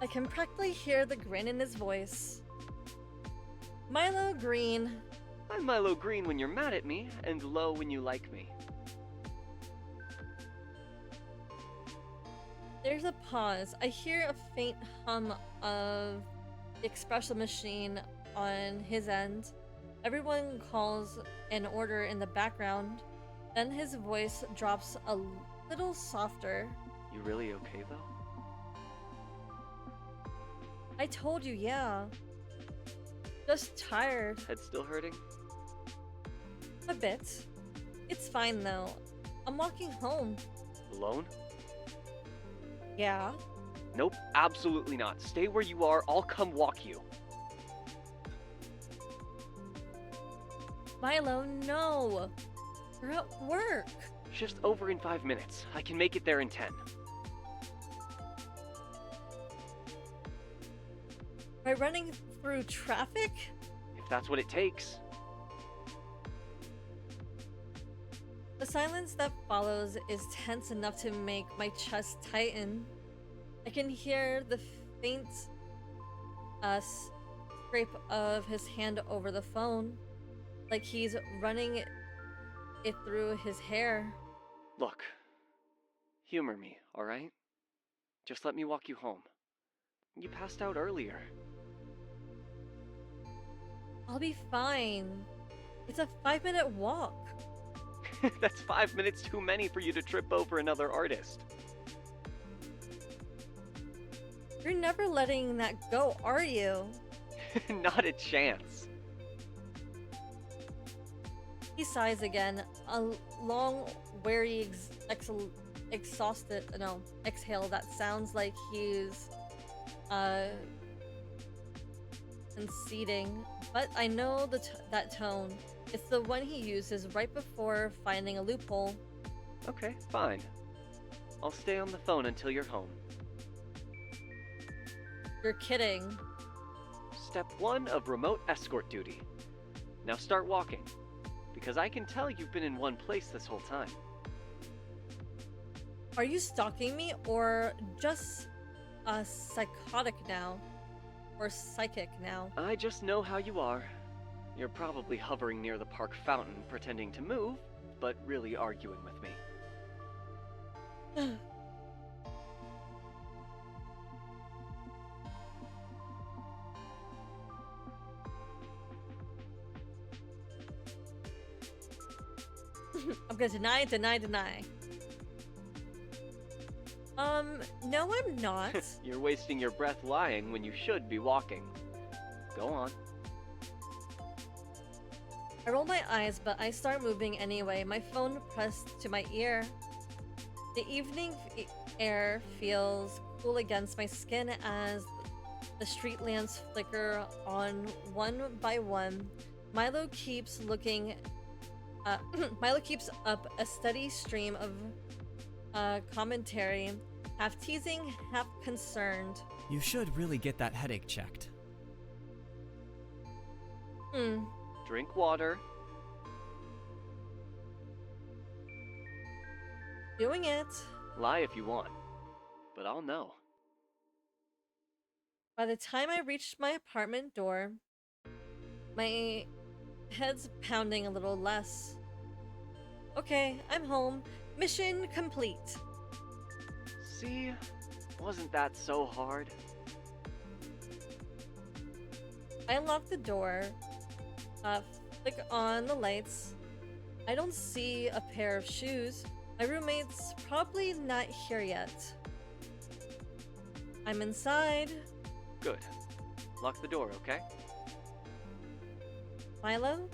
I can practically hear the grin in his voice. Milo Green. I'm Milo Green when you're mad at me, and low when you like me. There's a pause. I hear a faint hum of the espresso machine on his end. Everyone calls an order in the background. Then his voice drops a little softer. You really okay, though? I told you, yeah. Just tired. Head still hurting? A bit. It's fine though. I'm walking home. Alone? Yeah. Nope, absolutely not. Stay where you are, I'll come walk you. Milo, no. You're at work. Shift's over in 5 minutes. I can make it there in 10. By running through traffic? If that's what it takes. The silence that follows is tense enough to make my chest tighten. I can hear the faint scrape of his hand over the phone, like he's running it through his hair. Look, humor me, alright? Just let me walk you home. You passed out earlier. I'll be fine. It's a 5-minute walk. That's 5 minutes too many for you to trip over another artist. You're never letting that go, are you? Not a chance. He sighs again, a long, weary, exhale that sounds like he's, conceding. But I know that tone. It's the one he uses right before finding a loophole. Okay, fine. I'll stay on the phone until you're home. You're kidding. Step 1 of remote escort duty. Now start walking, because I can tell you've been in one place this whole time. Are you stalking me or just psychotic now? Or psychic now? I just know how you are. You're probably hovering near the park fountain, pretending to move, but really arguing with me. I'm gonna deny. No, I'm not. You're wasting your breath lying when you should be walking. Go on. I roll my eyes, but I start moving anyway, my phone pressed to my ear. The evening air feels cool against my skin as the street lamps flicker on one by one. Milo keeps looking. Milo keeps up a steady stream of commentary, half teasing, half concerned. You should really get that headache checked. Drink water. Doing it. Lie if you want, but I'll know. By the time I reached my apartment door, my head's pounding a little less. Okay, I'm home. Mission complete. See? Wasn't that so hard? I unlock the door, flick on the lights. I don't see a pair of shoes. My roommate's probably not here yet. I'm inside. Good. Lock the door, okay? Milo?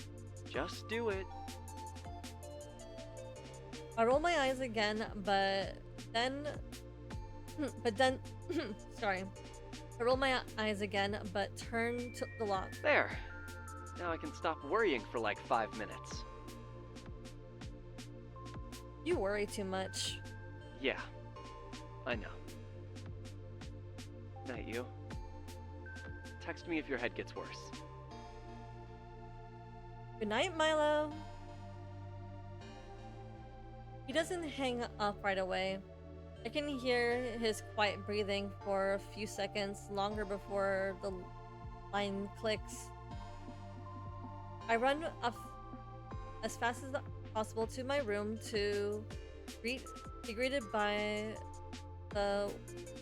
Just do it. I roll my eyes again, but then, sorry. I roll my eyes again, but turn to the lock. There. Now I can stop worrying for like 5 minutes. You worry too much. Yeah, I know. Night, you. Text me if your head gets worse. Good night, Milo. He doesn't hang up right away. I can hear his quiet breathing for a few seconds longer before the line clicks. I run up as fast as possible to my room to be greeted by the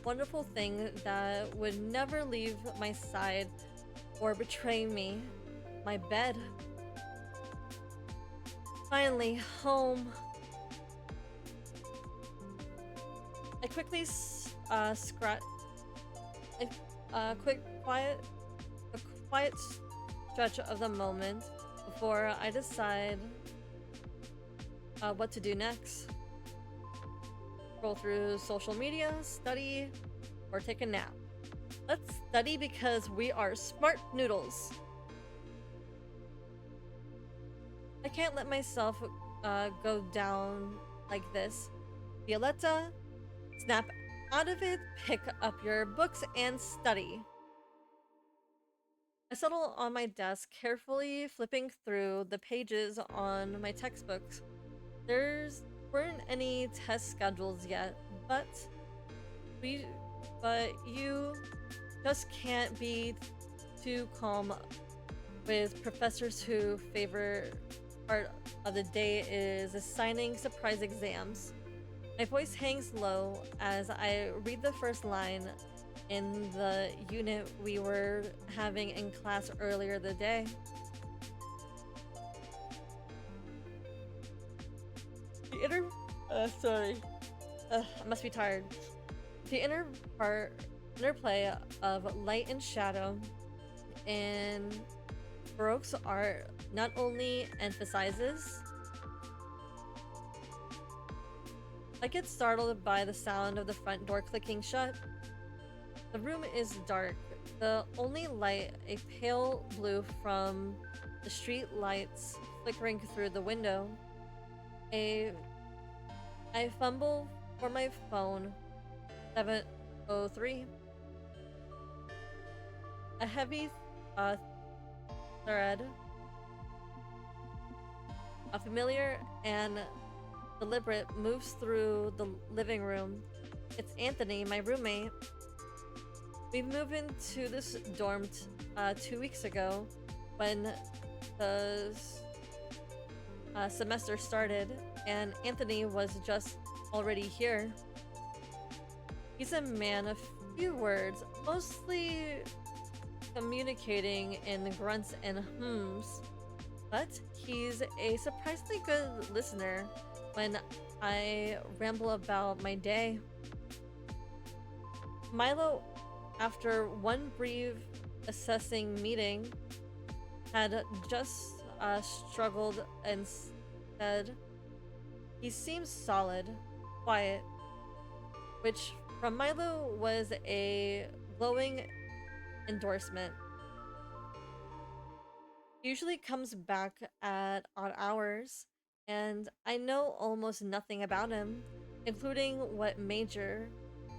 wonderful thing that would never leave my side or betray me, my bed. Finally, home. I quickly scratch a quiet stretch of the moment before I decide what to do next. Scroll through social media, study, or take a nap. Let's study because we are smart noodles. I can't let myself go down like this. Violetta, snap out of it, pick up your books, and study. I settle on my desk, carefully flipping through the pages on my textbooks. There weren't any test schedules yet, but you just can't be too calm with professors whose favorite part of the day is assigning surprise exams. My voice hangs low as I read the first line in the unit we were having in class earlier the day. The inner... sorry. I must be tired. The interplay of light and shadow in Baroque's art not only emphasizes... I get startled by the sound of the front door clicking shut. The room is dark. The only light, a pale blue from the street lights flickering through the window. I fumble for my phone. 7:03. A heavy thread. A familiar and deliberate moves through the living room. It's Anthony, my roommate. We moved into this dorm 2 weeks ago when the semester started, and Anthony was just already here. He's a man of few words, mostly communicating in grunts and hums, but he's a surprisingly good listener when I ramble about my day. Milo, after one brief assessing meeting, had just struggled and said he seems solid, quiet, which from Milo was a glowing endorsement. He usually comes back at odd hours, and I know almost nothing about him, including what major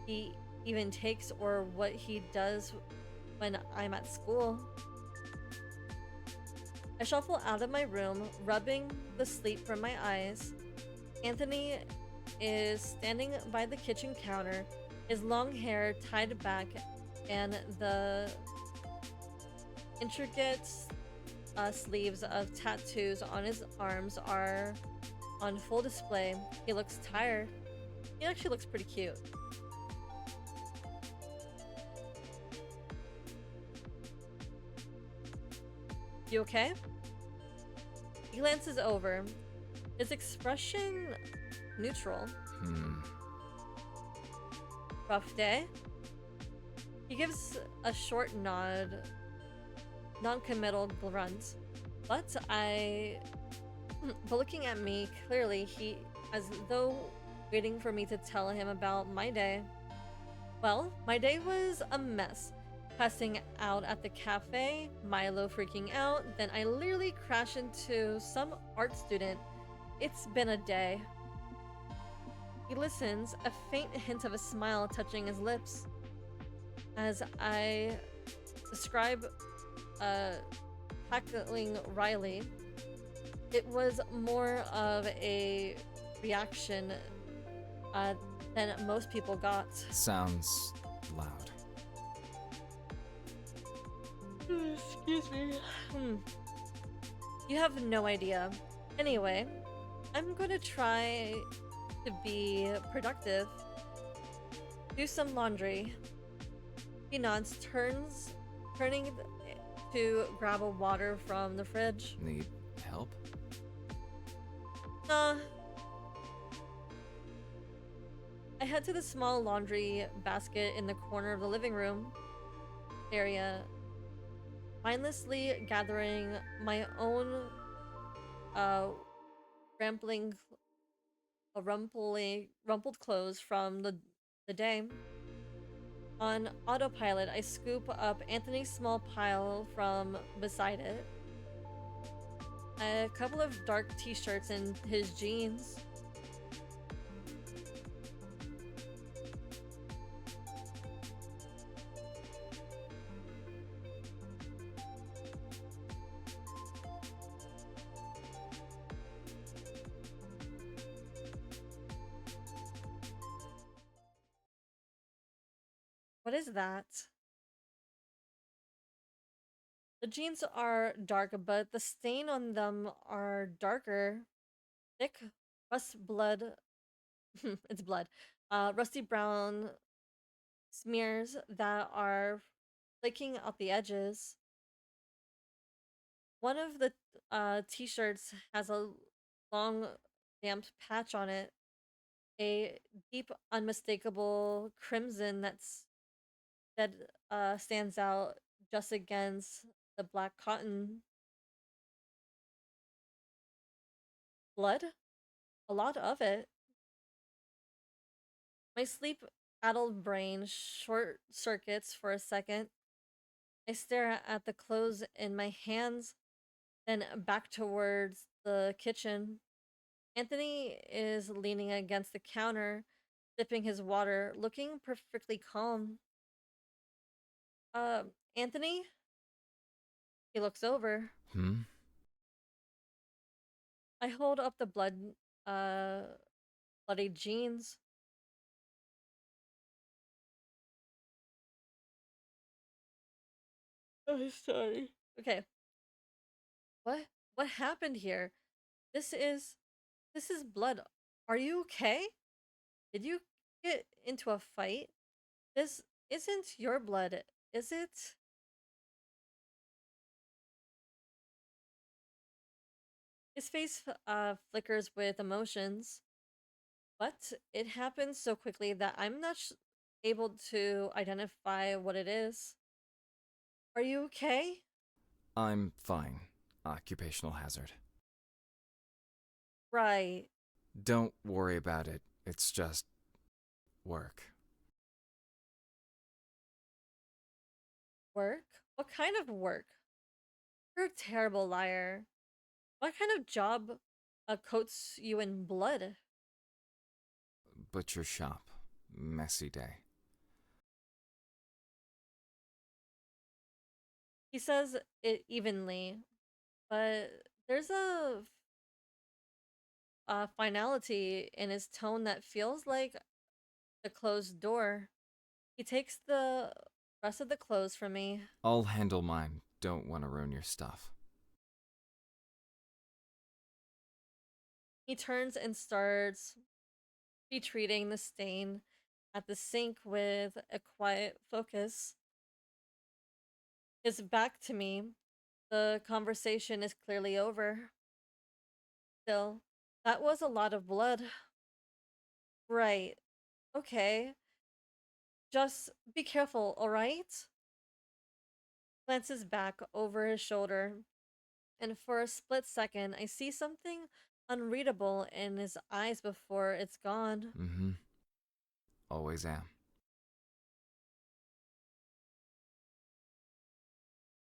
he even takes or what he does when I'm at school. I shuffle out of my room, rubbing the sleep from my eyes. Anthony is standing by the kitchen counter, his long hair tied back, and the intricate sleeves of tattoos on his arms are on full display. He looks tired. He actually looks pretty cute. You okay? He glances over. His expression neutral. Rough day? He gives a short nod, non-committal grunt. But looking at me, clearly he, as though waiting for me to tell him about my day. Well, my day was a mess. Passing out at the cafe, Milo freaking out, then I literally crash into some art student. It's been a day. He listens, a faint hint of a smile touching his lips. As I describe tackling Riley, it was more of a reaction than most people got. Sounds loud. Excuse me. You have no idea. Anyway, I'm gonna try to be productive. Do some laundry. He nods, turning to grab a water from the fridge. Need help? Nah. I head to the small laundry basket in the corner of the living room area, mindlessly gathering my own rumpled clothes from the day. On autopilot, I scoop up Anthony's small pile from beside it. A couple of dark t-shirts and his jeans. What is that? The jeans are dark, but the stain on them are darker. Thick, rust blood. It's blood. Rusty brown smears that are flaking out the edges. One of the t-shirts has a long, damp patch on it. A deep, unmistakable crimson that stands out just against the black cotton. Blood? A lot of it. My sleep-addled brain short circuits for a second. I stare at the clothes in my hands, then back towards the kitchen. Anthony is leaning against the counter, sipping his water, looking perfectly calm. Anthony? He looks over. I hold up the bloody jeans. Oh, sorry. Okay. What happened here? This is blood. Are you okay? Did you get into a fight? This isn't your blood, is it? His face flickers with emotions, but it happens so quickly that I'm not able to identify what it is. Are you okay? I'm fine. Occupational hazard. Right. Don't worry about it. It's just work. Work? What kind of work? You're a terrible liar. What kind of job coats you in blood? Butcher shop. Messy day. He says it evenly, but there's a finality in his tone that feels like a closed door. He takes the rest of the clothes from me. I'll handle mine. Don't want to ruin your stuff. He turns and starts retreating the stain at the sink with a quiet focus. His back to me. The conversation is clearly over. Still, that was a lot of blood. Right. Okay. Just be careful, alright? Glances back over his shoulder, and for a split second, I see something unreadable in his eyes before it's gone. Mm-hmm. Always am.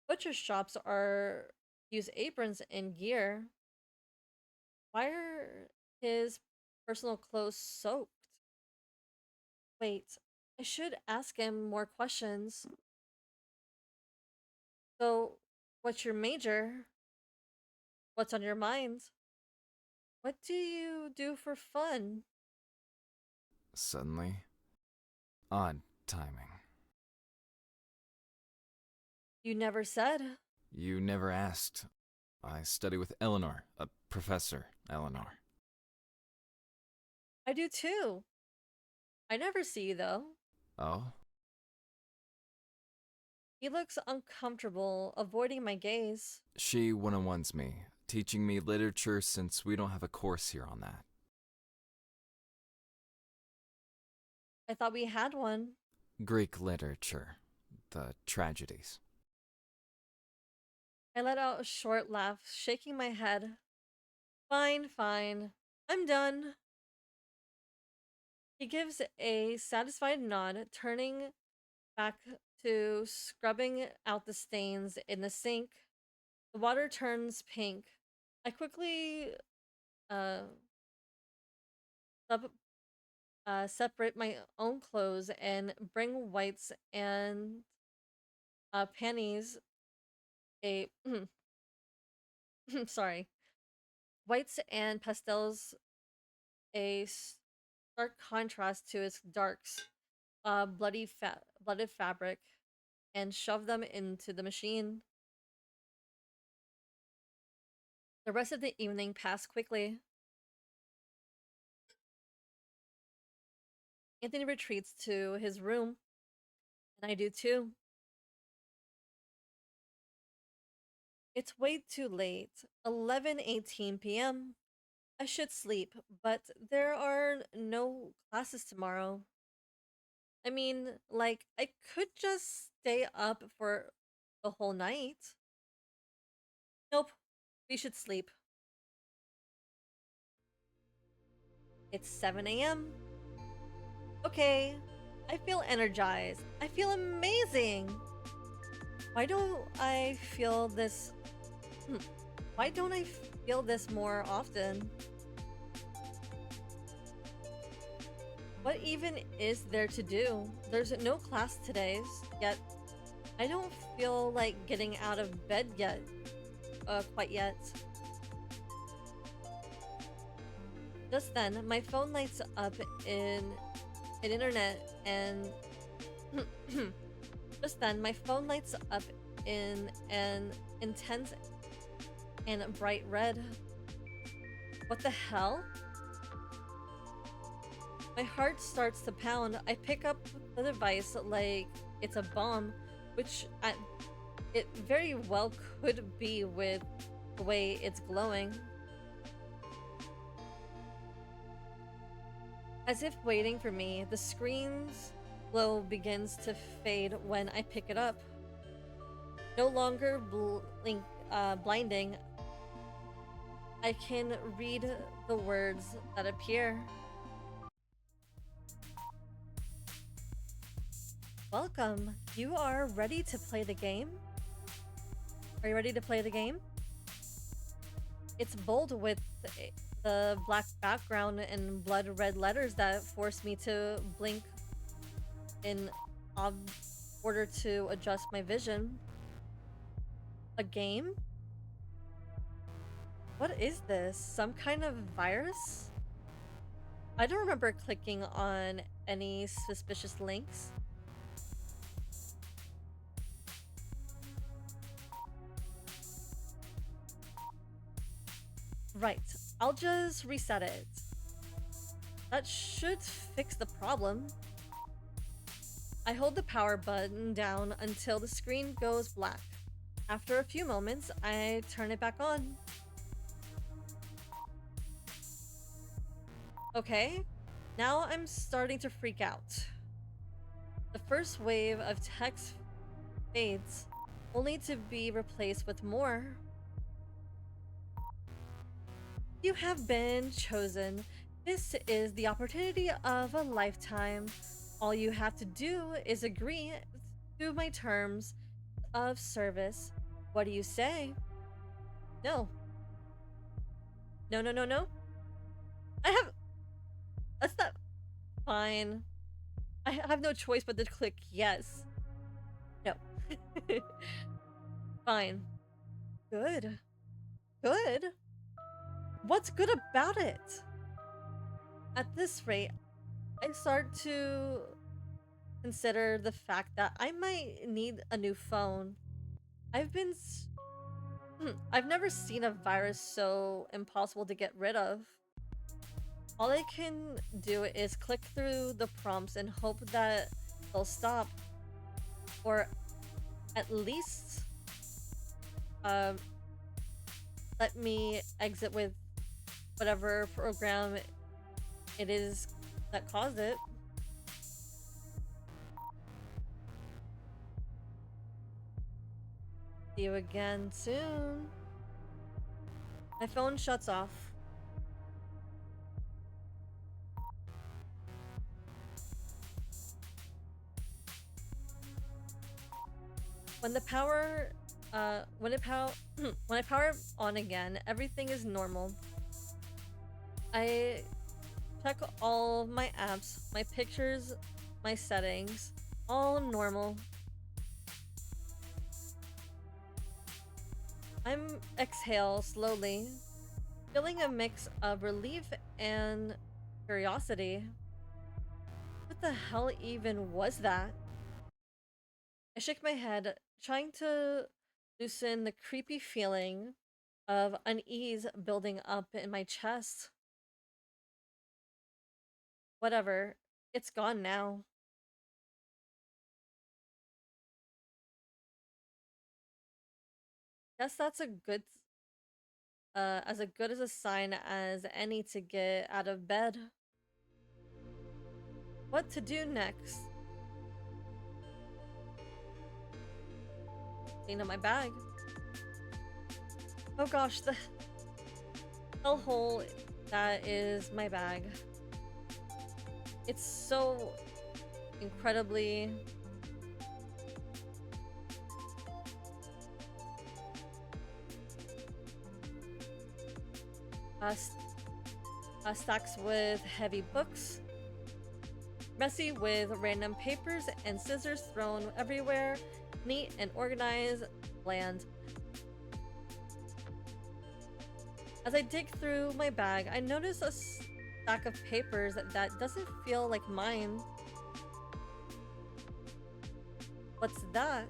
Butcher shops are use aprons and gear. Why are his personal clothes soaked? Wait, I should ask him more questions. So, what's your major? What's on your mind? What do you do for fun? Suddenly, odd timing. You never said. You never asked. I study with Eleanor, Professor Eleanor. I do too. I never see you though. Oh? He looks uncomfortable, avoiding my gaze. She one-on-ones me, teaching me literature since we don't have a course here on that. I thought we had one. Greek literature. The tragedies. I let out a short laugh, shaking my head. Fine, fine. I'm done. He gives a satisfied nod, turning back to scrubbing out the stains in the sink. The water turns pink. I quickly uh, sub- separate my own clothes and bring whites and panties. A sorry, whites and pastels. A stark contrast to its darks. Blooded fabric, and shove them into the machine. The rest of the evening passed quickly. Anthony retreats to his room, and I do too. It's way too late. 11:18 p.m. I should sleep, but there are no classes tomorrow. I mean, like, I could just stay up for the whole night. Nope, we should sleep. It's 7 a.m. Okay, I feel energized. I feel amazing. Why don't I feel this? Why don't I feel this more often? What even is there to do? There's no class today, yet I don't feel like getting out of bed yet. Quite yet. Just then, my phone lights up in an internet and just then my phone lights up in an intense and bright red. What the hell? My heart starts to pound. I pick up the device like it's a bomb, which it very well could be with the way it's glowing. As if waiting for me, the screen's glow begins to fade when I pick it up. No longer blinding, I can read the words that appear. Welcome. You are ready to play the game? Are you ready to play the game? It's bold with the black background and blood red letters that force me to blink in order to adjust my vision. A game? What is this? Some kind of virus? I don't remember clicking on any suspicious links. Right. I'll just reset it. That should fix the problem. I hold the power button down until the screen goes black. After a few moments, I turn it back on. Okay, now I'm starting to freak out. The first wave of text fades, only to be replaced with more. You have been chosen. This is the opportunity of a lifetime. All you have to do is agree to my terms of service. What do you say? No. No, no, no, no. I have... That's not... Fine. I have no choice but to click yes. No. Fine. Good. Good? What's good about it? At this rate, I start to consider the fact that I might need a new phone. I've never seen a virus so impossible to get rid of. All I can do is click through the prompts and hope that they'll stop. Or at least let me exit with whatever program it is that caused it. See you again soon. My phone shuts off. When the power, when I power on again, everything is normal. I check all my apps, my pictures, my settings, all normal. I'm exhale slowly, feeling a mix of relief and curiosity. What the hell even was that? I shake my head, trying to loosen the creepy feeling of unease building up in my chest. Whatever, it's gone now. Guess that's as good as a sign as any to get out of bed. What to do next? Clean up my bag. Oh gosh, the hellhole that is my bag. It's so incredibly stacks with heavy books, messy with random papers and scissors thrown everywhere, neat and organized, bland. As I dig through my bag, I notice a stack of papers that doesn't feel like mine. What's that?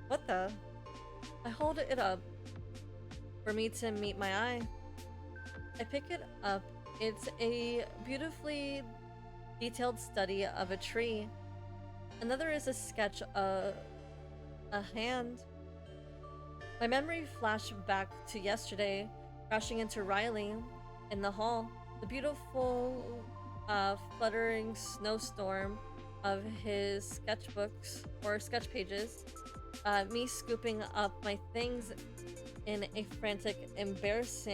What the? I hold it up for me to meet my eye. I pick it up. It's a beautifully detailed study of a tree. Another is a sketch of a hand. My memory flashed back to yesterday, crashing into Riley in the hall. The beautiful, fluttering snowstorm of his sketchbooks or sketch pages. Me scooping up my things in a frantic, embarrassed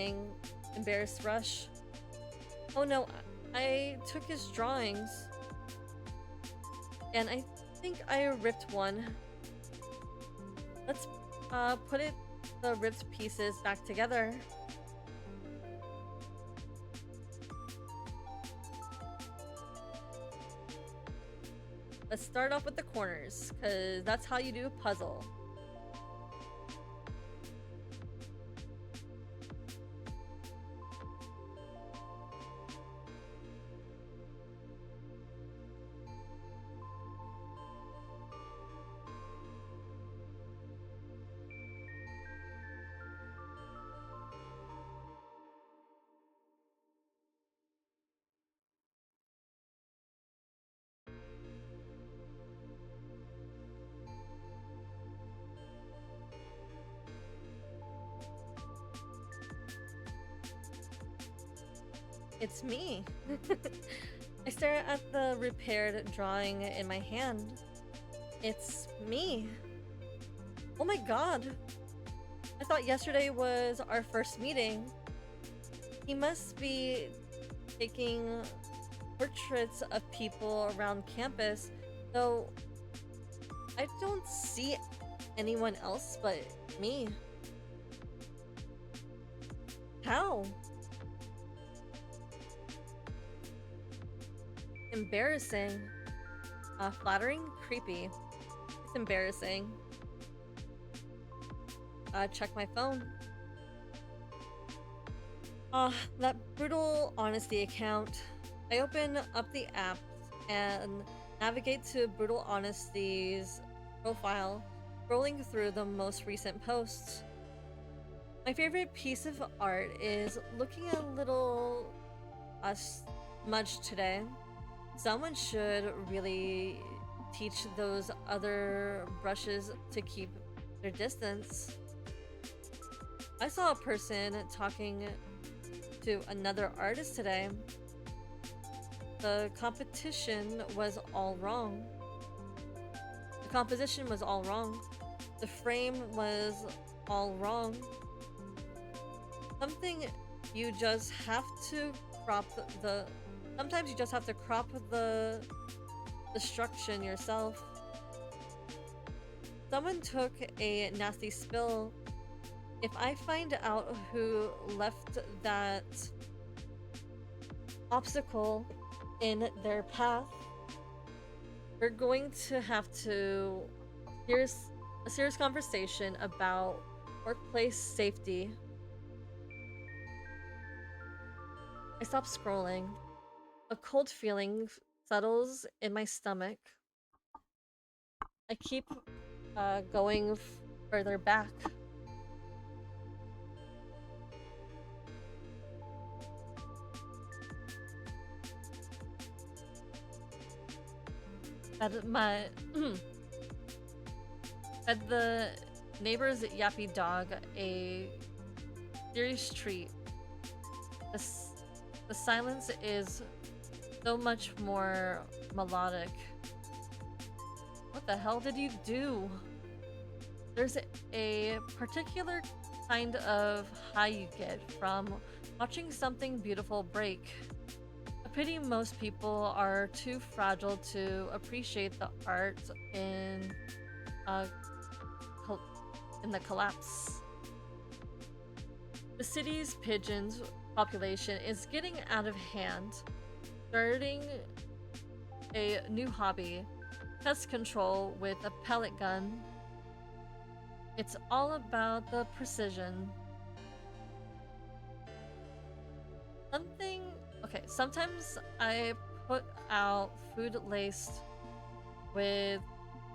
rush. Oh no, I took his drawings. And I think I ripped one. Let's put the ripped pieces back together. Let's start off with the corners, because that's how you do a puzzle. It's me. I stare at the repaired drawing in my hand. It's me. Oh my god. I thought yesterday was our first meeting. He must be taking portraits of people around campus, though I don't see anyone else but me. How? Embarrassing. Flattering? Creepy. It's embarrassing. Check my phone. That brutal honesty account. I open up the app and navigate to Brutal Honesty's profile, scrolling through the most recent posts. My favorite piece of art is looking a little smudged today. Someone should really teach those other brushes to keep their distance. I saw a person talking to another artist today. The competition was all wrong. The composition was all wrong. The frame was all wrong. Something you just have to crop the sometimes you just have to crop the destruction yourself. Someone took a nasty spill. If I find out who left that obstacle in their path, we're going to have to here's a serious conversation about workplace safety. I stop scrolling. A cold feeling settles in my stomach. I keep going further back. At my at the neighbor's yappy dog a serious treat. The silence is so much more melodic. What the hell did you do? There's a particular kind of high you get from watching something beautiful break. I pity most people are too fragile to appreciate the art in the collapse. The city's pigeons population is getting out of hand. Starting a new hobby, pest control with a pellet gun. It's all about the precision. Sometimes I put out food laced with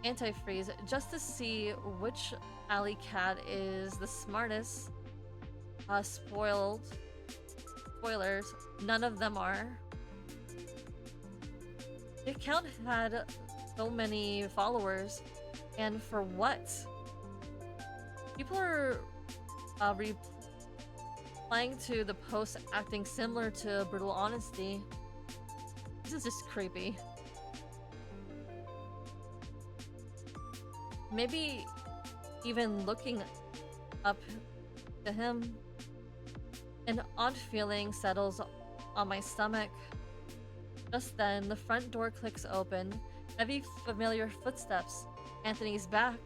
antifreeze just to see which alley cat is the smartest. Spoilers, none of them are. The account had so many followers, and for what? People are replying to the post acting similar to Brutal Honesty. This is just creepy. Maybe even looking up to him. An odd feeling settles on my stomach. Just then, the front door clicks open. Heavy, familiar footsteps. Anthony's back.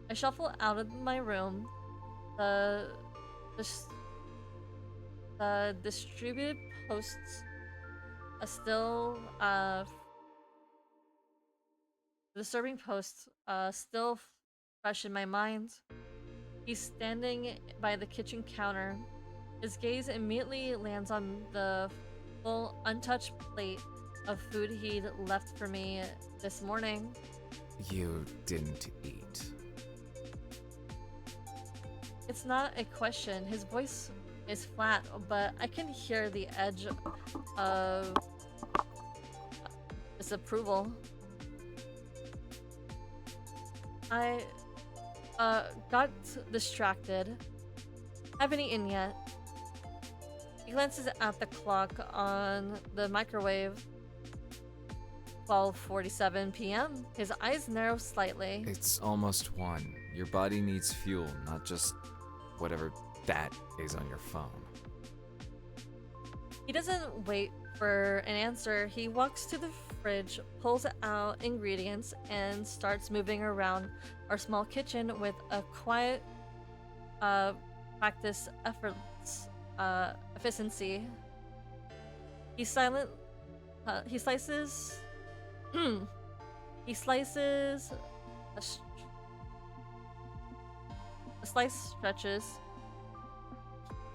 I shuffle out of my room. The distributed posts are still disturbing posts still fresh in my mind. He's standing by the kitchen counter. His gaze immediately lands on the full untouched plate of food he'd left for me this morning. You didn't eat. It's not a question. His voice is flat, but I can hear the edge of disapproval. I got distracted. Haven't eaten yet. He glances at the clock on the microwave. 12:47 p.m. His eyes narrow slightly. It's almost 1. Your body needs fuel, not just whatever that is on your phone. He doesn't wait for an answer. He walks to the fridge, pulls out ingredients, and starts moving around our small kitchen with a quiet, practice efficiency. He silent. He slices. He slices. The slice stretches.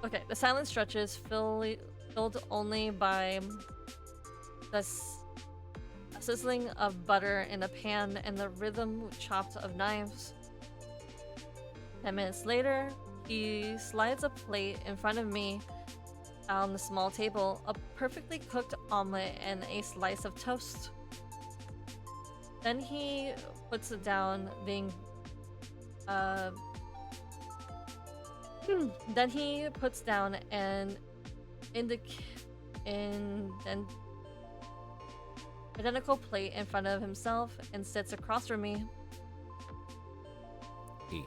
Okay, the silence stretches, filled only by the sizzling of butter in a pan and the rhythm chopped of knives. 10 minutes later, he slides a plate in front of me on the small table, a perfectly cooked omelet and a slice of toast. Then he puts down the then he puts down an identical plate in front of himself and sits across from me. 8.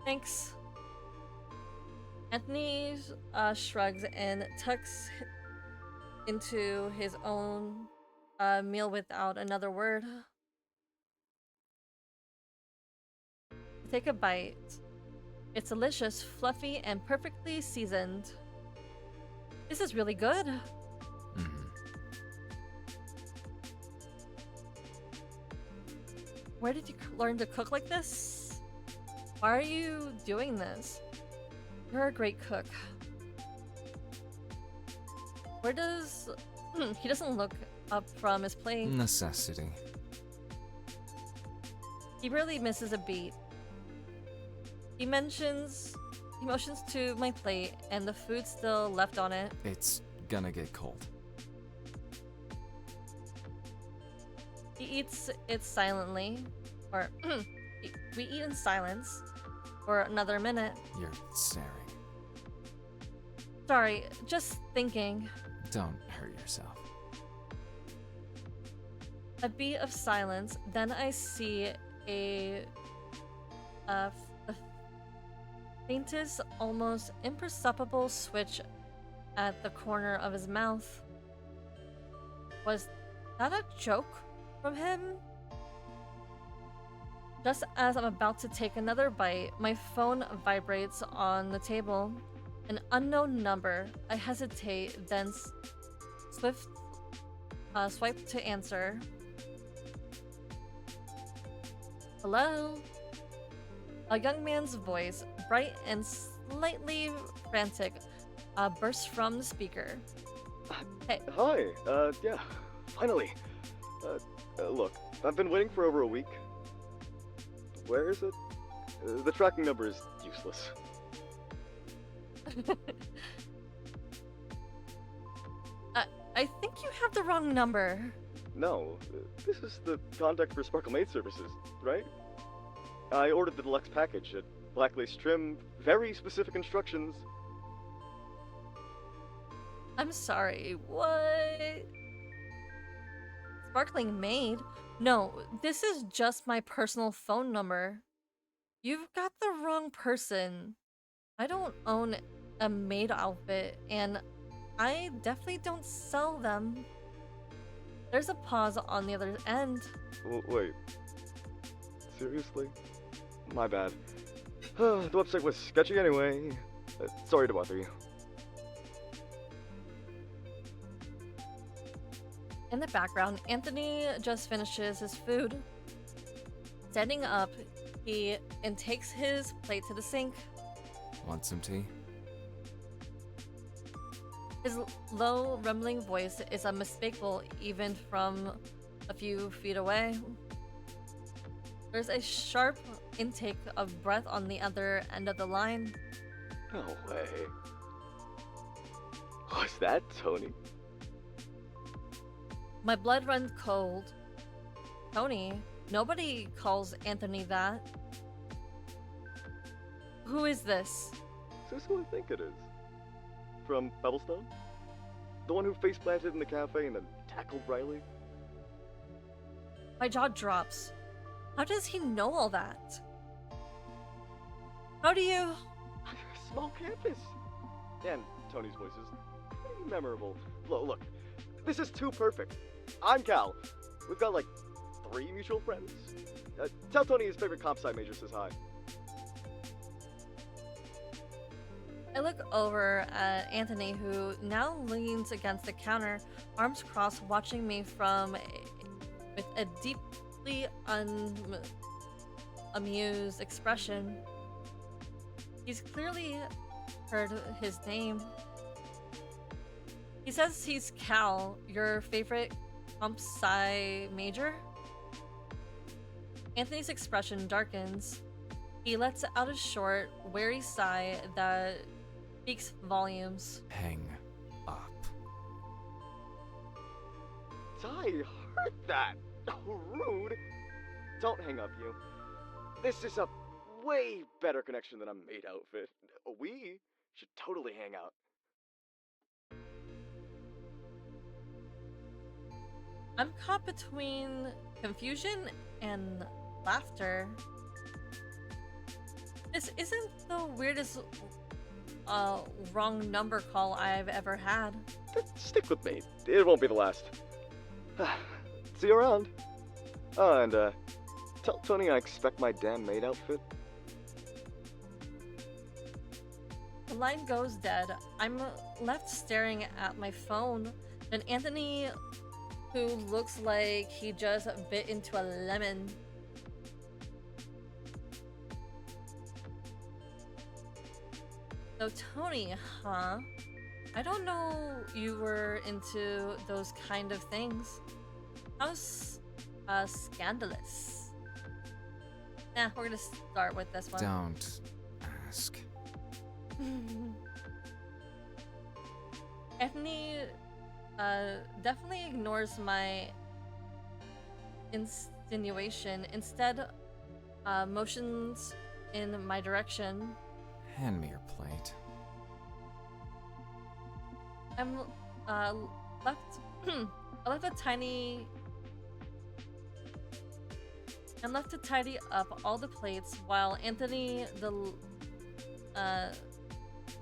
Thanks. Anthony shrugs and tucks into his own meal without another word. I take a bite. It's delicious, fluffy, and perfectly seasoned. This is really good. Where did you learn to cook like this? Why are you doing this? You're a great cook. Where does... he doesn't look up from his plate. Necessity. He barely misses a beat. He motions to my plate and the food still left on it. It's gonna get cold. He eats it silently, or we eat in silence for another minute. You're staring. Sorry, just thinking. Don't hurt yourself. A beat of silence, then I see a faintest, almost imperceptible switch at the corner of his mouth. Was that a joke from him? Just as I'm about to take another bite, my phone vibrates on the table. An unknown number. I hesitate, then swipe to answer. Hello? A young man's voice, bright and slightly frantic, bursts from the speaker. Hey. Hi, yeah, finally. Look, I've been waiting for over a week. Where is it? The tracking number is useless. I think you have the wrong number. No, this is the contact for Sparkle Maid Services, right? I ordered the deluxe package, a black lace trim, very specific instructions. I'm sorry, what? Sparkling Maid? No, this is just my personal phone number. You've got the wrong person. I don't own a maid outfit, and I definitely don't sell them. There's a pause on the other end. Wait. Seriously? My bad. The website was sketchy anyway. Sorry to bother you. In the background, Anthony just finishes his food. Standing up, he takes his plate to the sink. Want some tea? His low, rumbling voice is unmistakable even from a few feet away. There's a sharp intake of breath on the other end of the line. No way. Was that Tony? My blood runs cold. Tony? Nobody calls Anthony that. Who is this? Is this who I think it is? From Pebblestone? The one who face planted in the cafe and then tackled Riley? My jaw drops. How does he know all that? How do you... Small campus. And Tony's voice is pretty memorable. Look, this is too perfect. I'm Cal. We've got like 3 mutual friends. Tell Tony his favorite comp sci major says hi. I look over at Anthony, who now leans against the counter, arms crossed, watching me with a deeply amused expression. He's clearly heard his name. He says he's Cal, your favorite comp sci major? Anthony's expression darkens. He lets out a short, wary sigh that speaks volumes. Hang up. I heard that. Oh, rude. Don't hang up, you. This is a way better connection than a maid outfit. We should totally hang out. I'm caught between confusion and laughter. This isn't the weirdest wrong number call I've ever had. Stick with me. It won't be the last. See you around. Oh, and tell Tony I expect my damn maid outfit. The line goes dead. I'm left staring at my phone. Then Anthony, who looks like he just bit into a lemon. So Tony, huh? I don't know you were into those kind of things. How's scandalous? Nah, we're gonna start with this one. Don't ask. Anthony definitely ignores my insinuation. Instead, motions in my direction. Hand me your plate. I'm left. I left a tiny. I'm left to tidy up all the plates while Anthony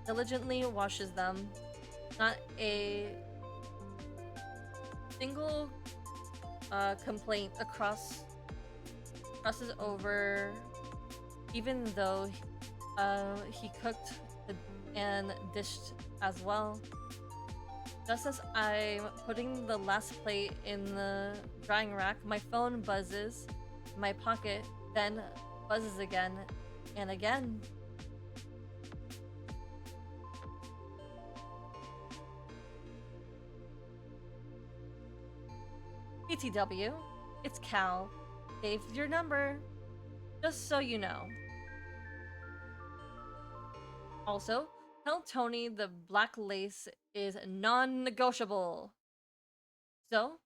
diligently washes them. Not a single complaint crosses over, even though he cooked and dished as well. Just as I'm putting the last plate in the drying rack, my phone buzzes in my pocket, then buzzes again and again. BTW, it's Cal. Saved your number, just so you know. Also, tell Tony the black lace is non-negotiable. So,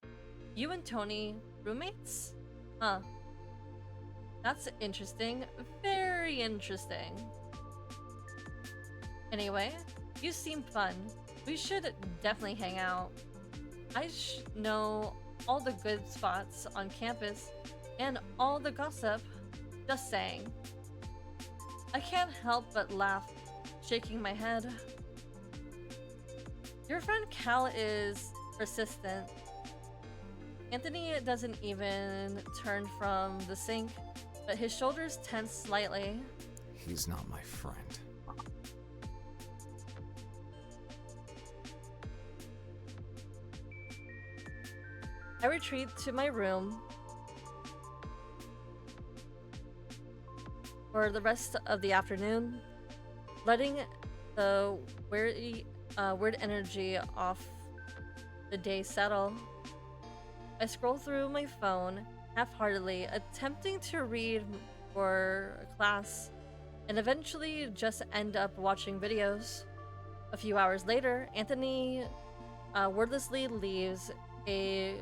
you and Tony, roommates? Huh. That's interesting. Very interesting. Anyway, you seem fun. We should definitely hang out. I know all the good spots on campus and all the gossip. Just saying. I can't help but laugh, shaking my head. Your friend Cal is persistent. Anthony doesn't even turn from the sink, but his shoulders tense slightly. He's not my friend. I retreat to my room for the rest of the afternoon, letting the weird energy off the day settle. I scroll through my phone half-heartedly, attempting to read for class, and eventually just end up watching videos. A few hours later, Anthony wordlessly leaves a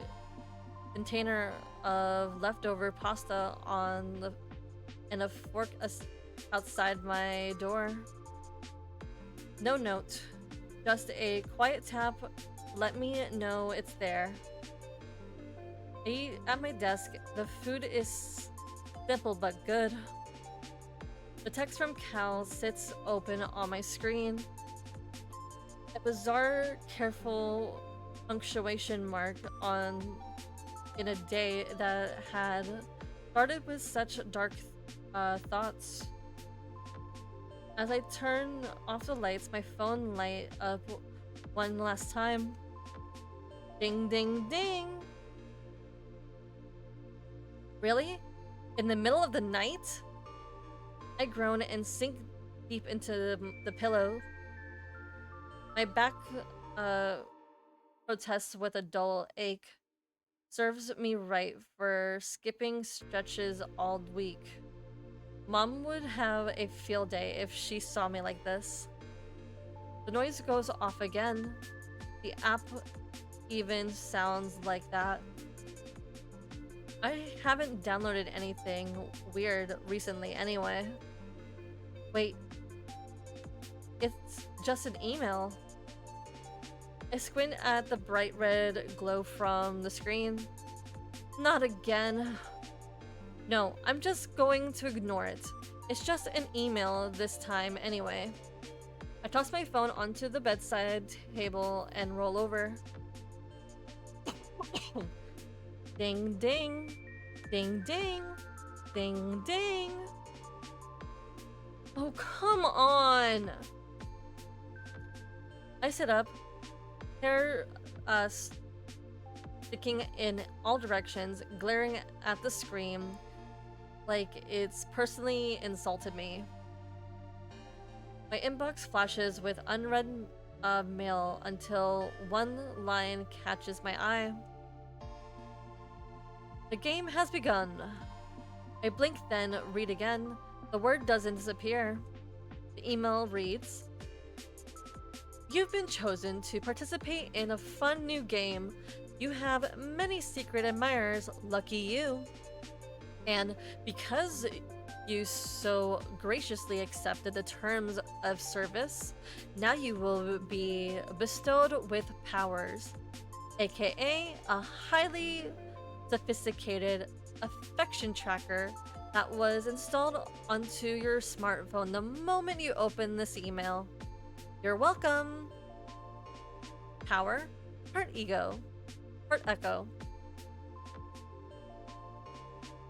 container of leftover pasta and a fork outside my door. No note, just a quiet tap. Let me know it's there. I eat at my desk. The food is simple but good. The text from Cal sits open on my screen. A bizarre, careful punctuation mark in a day that had started with such dark thoughts. As I turn off the lights, my phone light up one last time. Ding, ding, ding! Really? In the middle of the night? I groan and sink deep into the pillow. My back protests with a dull ache. Serves me right for skipping stretches all week. Mom would have a field day if she saw me like this. The noise goes off again. The app even sounds like that. I haven't downloaded anything weird recently anyway. Wait. It's just an email. I squint at the bright red glow from the screen. Not again. No, I'm just going to ignore it. It's just an email this time anyway. I toss my phone onto the bedside table and roll over. Ding ding. Ding ding. Ding ding. Oh, come on! I sit up, hair sticking in all directions, glaring at the screen like it's personally insulted me. My inbox flashes with unread mail until one line catches my eye. The game has begun. I blink, then read again. The word doesn't disappear. The email reads, "You've been chosen to participate in a fun new game. You have many secret admirers. Lucky you. And because you so graciously accepted the terms of service, now you will be bestowed with powers, aka a highly sophisticated affection tracker that was installed onto your smartphone the moment you open this email. You're welcome. Power, heart ego, heart echo.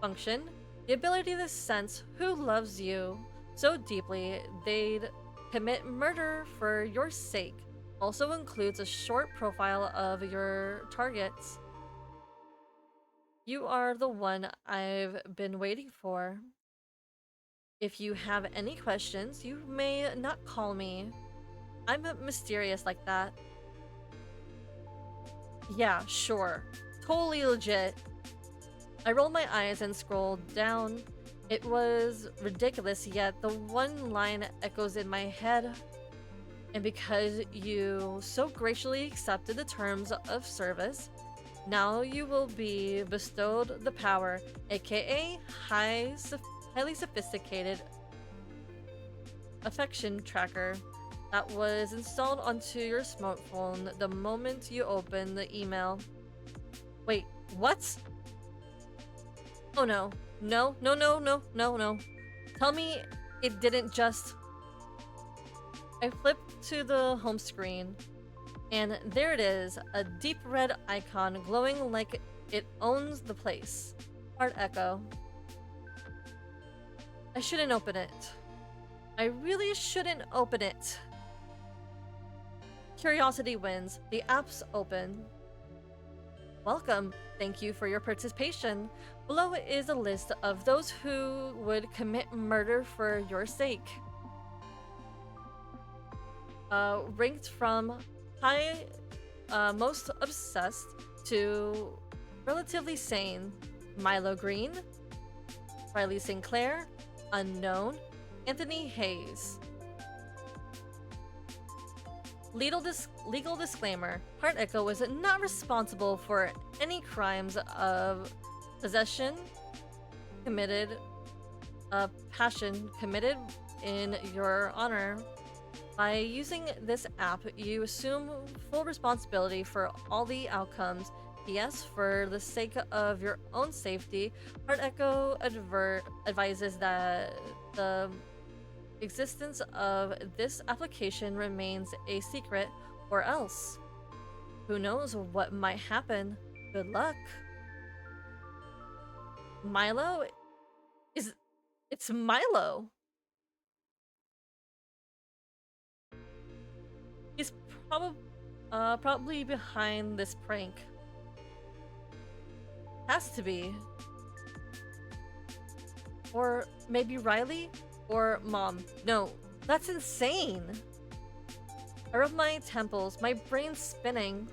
Function, the ability to sense who loves you so deeply they'd commit murder for your sake. Also includes a short profile of your targets. You are the one I've been waiting for. If you have any questions, you may not call me. I'm mysterious like that." Yeah, sure. Totally legit. I rolled my eyes and scrolled down. It was ridiculous, yet the one line echoes in my head. And because you so graciously accepted the terms of service, now you will be bestowed the power, aka highly sophisticated affection tracker that was installed onto your smartphone the moment you open the email. Wait, what? Oh no. No. Tell me it didn't just... I flipped to the home screen, and there it is, a deep red icon glowing like it owns the place. Heart echo. I shouldn't open it. I really shouldn't open it. Curiosity wins. The app's open. Welcome. Thank you for your participation. Below is a list of those who would commit murder for your sake. Ranked from high, most obsessed to relatively sane. Milo Green, Riley Sinclair, Unknown, Anthony Hayes. Legal disclaimer. Heart Echo was not responsible for any crimes of possession committed passion committed in your honor. By using this app, you assume full responsibility for all the outcomes. Yes, for the sake of your own safety, Heart Echo advises that the existence of this application remains a secret, or else, who knows what might happen. Good luck. Milo is it's Milo. He's probably behind this prank. Has to be. Or maybe Riley? Or Mom. No, that's insane. I rub my temples, my brain's spinning.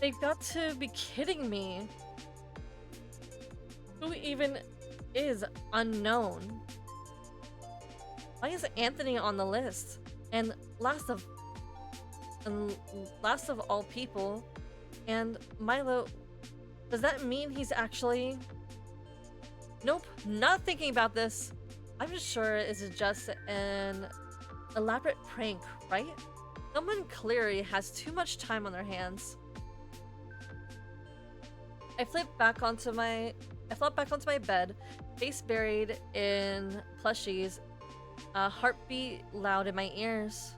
They've got to be kidding me. Who even is unknown? Why is Anthony on the list? And last of all people, and Milo, does that mean he's actually... Nope, not thinking about this. I'm just sure it's just an elaborate prank, right? Someone clearly has too much time on their hands. I flop back onto my bed, face buried in plushies, heartbeat loud in my ears.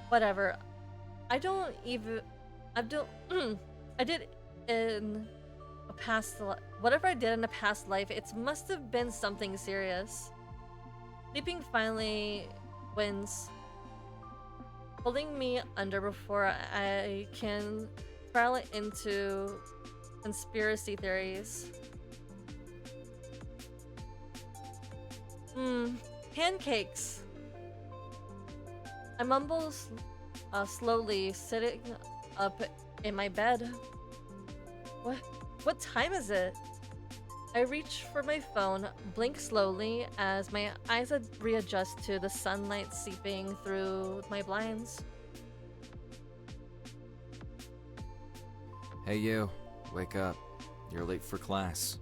Whatever. I did in a past whatever I did in a past life, it must have been something serious. Sleeping finally wins, holding me under before I can spiral into conspiracy theories. Pancakes. I mumble slowly, sitting up in my bed. What time is it? I reach for my phone, blink slowly as my eyes readjust to the sunlight seeping through my blinds. Hey you, wake up. You're late for class.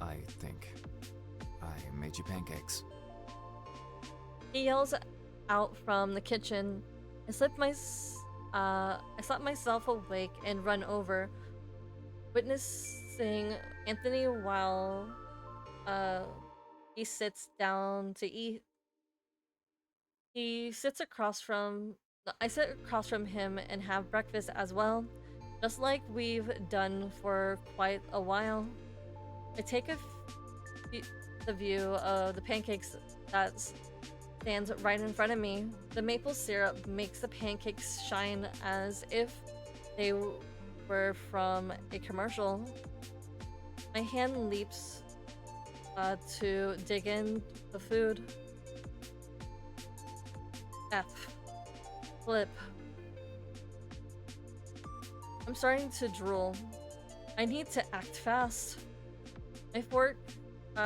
I think. I made you pancakes. He yells out from the kitchen. I slap myself awake and run over, witnessing Anthony while he sits down to eat. I sit across from him and have breakfast as well, just like we've done for quite a while. I take the view of the pancakes that stands right in front of me. The maple syrup makes the pancakes shine as if they were from a commercial. My hand leaps to dig in the food. Flip. I'm starting to drool. I need to act fast. My fork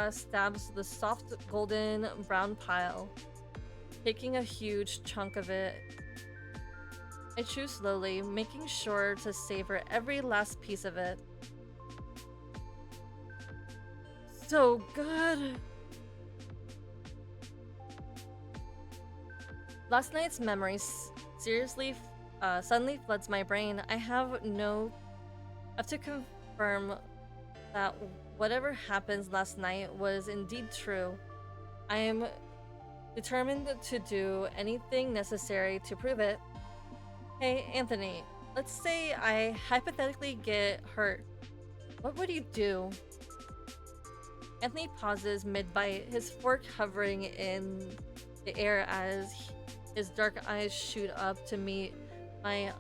stabs the soft golden brown pile, taking a huge chunk of it. I chew slowly, making sure to savor every last piece of it. So good! Last night's memories suddenly floods my brain. I have to confirm that whatever happened last night was indeed true. I am determined to do anything necessary to prove it. Hey, Anthony, let's say I hypothetically get hurt. What would you do? Anthony pauses mid-bite, his fork hovering in the air as his dark eyes shoot up to meet my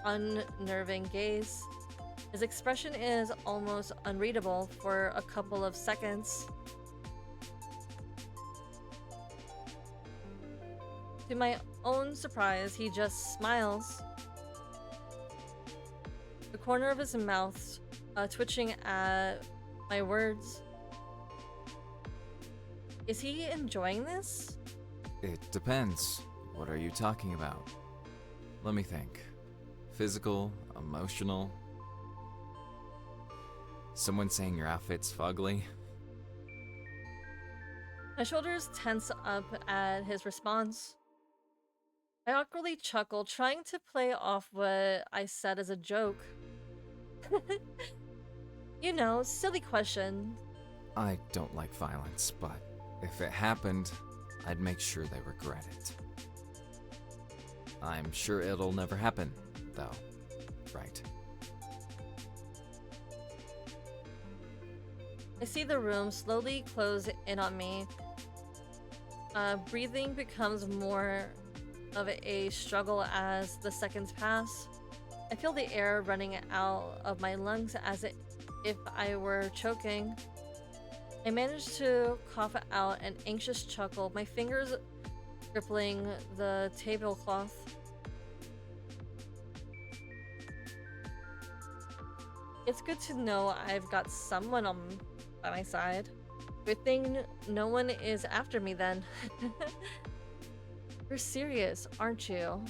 unnerving gaze. His expression is almost unreadable for a couple of seconds. To my own surprise, he just smiles. The corner of his mouth twitching at my words. Is he enjoying this? It depends. What are you talking about? Let me think. Physical, emotional. Someone saying your outfit's fugly? My shoulders tense up at his response. I awkwardly chuckle, trying to play off what I said as a joke. You know, silly question. I don't like violence, but if it happened, I'd make sure they regret it. I'm sure it'll never happen, though, right? I see the room slowly close in on me. Breathing becomes more of a struggle as the seconds pass. I feel the air running out of my lungs as if I were choking. I manage to cough out an anxious chuckle, my fingers gripping the tablecloth. It's good to know I've got someone by my side. Good thing no one is after me then. You're serious, aren't you?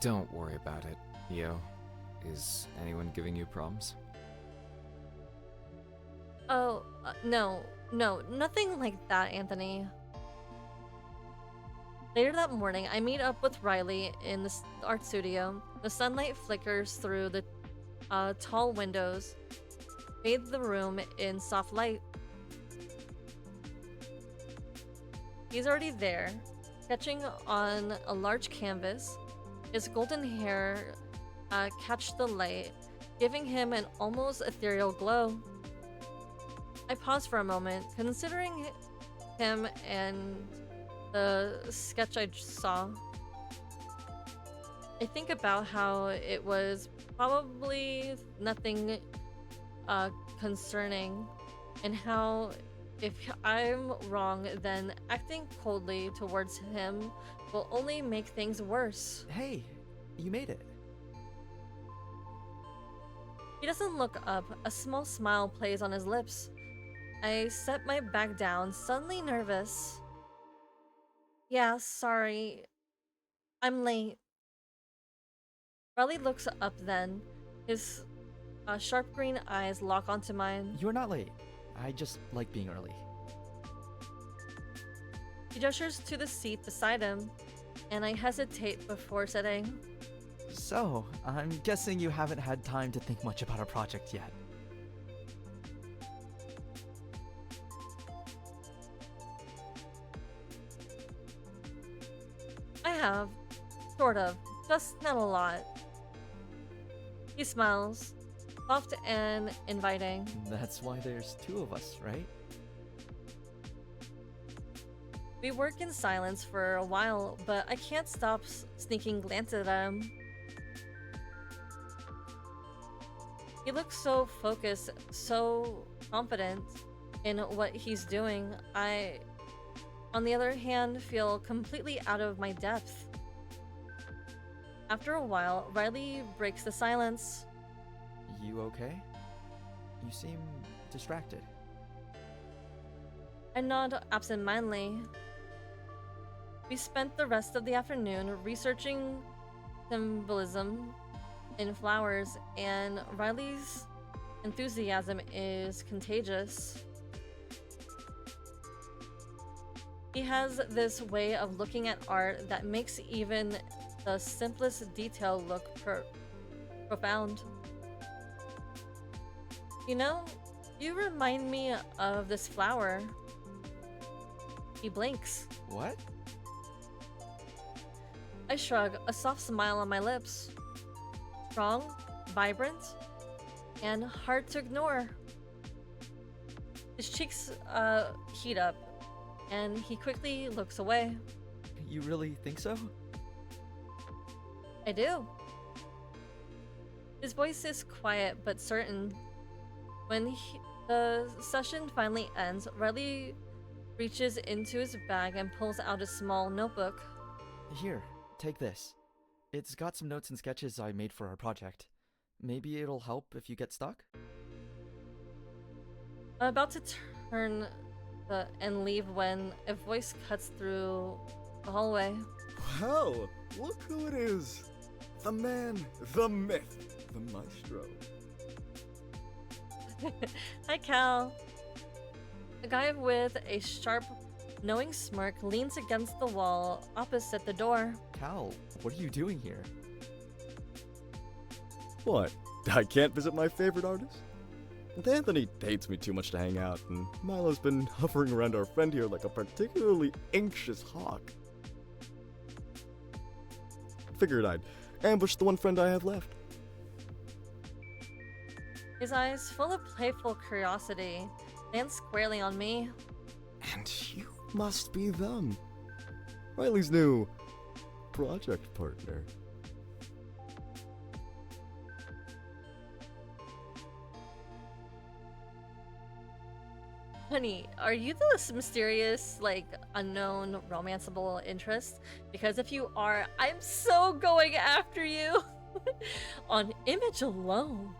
Don't worry about it, Yo. Is anyone giving you problems? Oh, no, nothing like that, Anthony. Later that morning, I meet up with Riley in the art studio. The sunlight flickers through the tall windows, bathes the room in soft light. He's already there, sketching on a large canvas. His golden hair catch the light, giving him an almost ethereal glow. I pause for a moment, considering him and the sketch I just saw. I think about how it was probably nothing concerning, and how if I'm wrong, then acting coldly towards him will only make things worse. Hey, you made it. He doesn't look up. A small smile plays on his lips. I set my bag down, suddenly nervous. Yeah, sorry. I'm late. Riley looks up then. His sharp green eyes lock onto mine. You're not late. I just like being early. He gestures to the seat beside him, and I hesitate before sitting. So, I'm guessing you haven't had time to think much about our project yet. I have. Sort of. Just not a lot. He smiles, soft and inviting. That's why there's two of us, right? We work in silence for a while, but I can't stop sneaking glances at him. He looks so focused, so confident in what he's doing. I, on the other hand, feel completely out of my depth. After a while, Riley breaks the silence. You okay? You seem distracted. I nod absentmindedly. We spent the rest of the afternoon researching symbolism in flowers, and Riley's enthusiasm is contagious. He has this way of looking at art that makes even the simplest detail look profound. You know, you remind me of this flower. He blinks. What? I shrug, a soft smile on my lips. Strong, vibrant, and hard to ignore. His cheeks heat up, and he quickly looks away. You really think so? I do. His voice is quiet but certain. When the session finally ends, Riley reaches into his bag and pulls out a small notebook. Here, take this. It's got some notes and sketches I made for our project. Maybe it'll help if you get stuck? I'm about to turn and leave when a voice cuts through the hallway. Wow, look who it is. The man, the myth, the maestro. Hi, Cal. The guy with a sharp, knowing smirk leans against the wall opposite the door. Cal, what are you doing here? What? I can't visit my favorite artist? Anthony hates me too much to hang out, and Milo's been hovering around our friend here like a particularly anxious hawk. Figured I'd ambush the one friend I have left. His eyes, full of playful curiosity, land squarely on me. And you must be them. Riley's new project partner. Honey, are you this mysterious, like, unknown, romanceable interest? Because if you are, I'm so going after you! On image alone.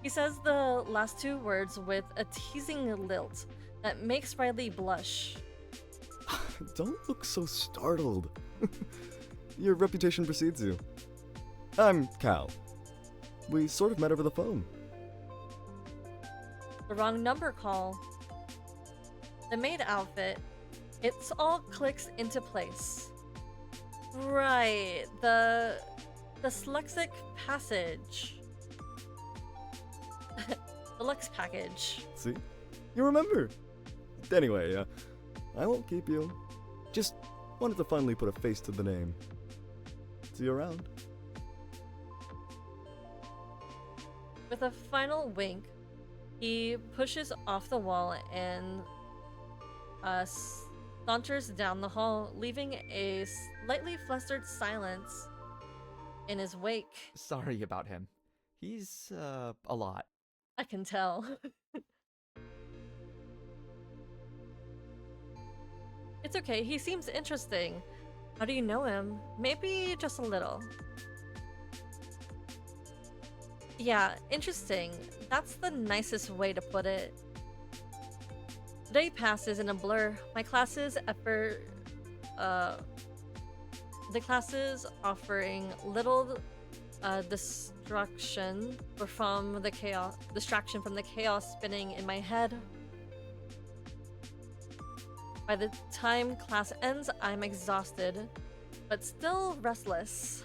He says the last two words with a teasing lilt that makes Riley blush. Don't look so startled. Your reputation precedes you. I'm Cal. We sort of met over the phone. The wrong number call. The maid outfit. It's all clicks into place. Right, the dyslexic passage. The Lux package. See? You remember. Anyway, I won't keep you. Just wanted to finally put a face to the name. See you around. With a final wink, he pushes off the wall and saunters down the hall, leaving a slightly flustered silence in his wake. Sorry about him. He's, a lot. I can tell. It's okay, he seems interesting. How do you know him? Maybe just a little. Yeah, interesting. That's the nicest way to put it. The day passes in a blur. My classes the classes offering little distraction from the chaos spinning in my head. By the time class ends, I'm exhausted, but still restless.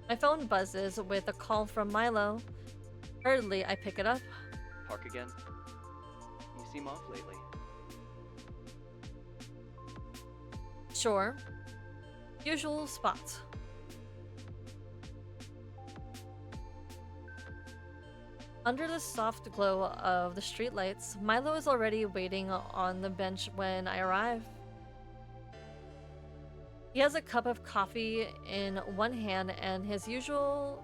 My phone buzzes with a call from Milo. Hurriedly, I pick it up. Park again? You seem off lately. Sure. Usual spot. Under the soft glow of the streetlights, Milo is already waiting on the bench when I arrive. He has a cup of coffee in one hand and his usual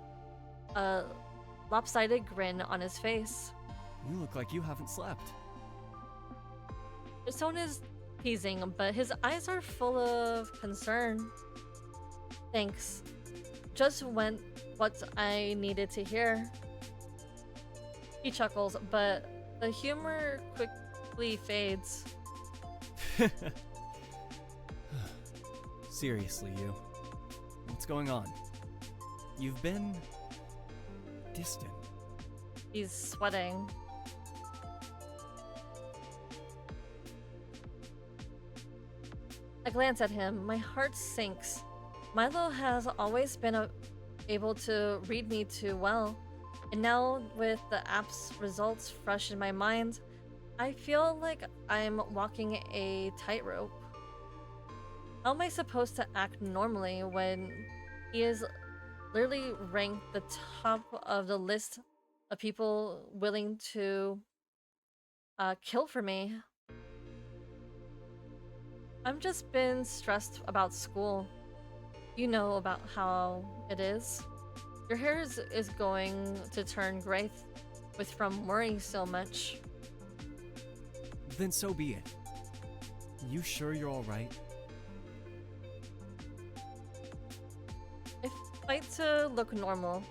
lopsided grin on his face. You look like you haven't slept. His tone is teasing, but his eyes are full of concern. Thanks. Just went what I needed to hear. He chuckles, but the humor quickly fades. Seriously, you. What's going on? You've been distant. He's sweating. I glance at him. My heart sinks. Milo has always been able to read me too well. And now, with the app's results fresh in my mind, I feel like I'm walking a tightrope. How am I supposed to act normally when he is literally ranked the top of the list of people willing to kill for me? I've just been stressed about school. You know about how it is. Your hair is going to turn gray from worrying so much. Then so be it. You sure you're alright? I fight to look normal.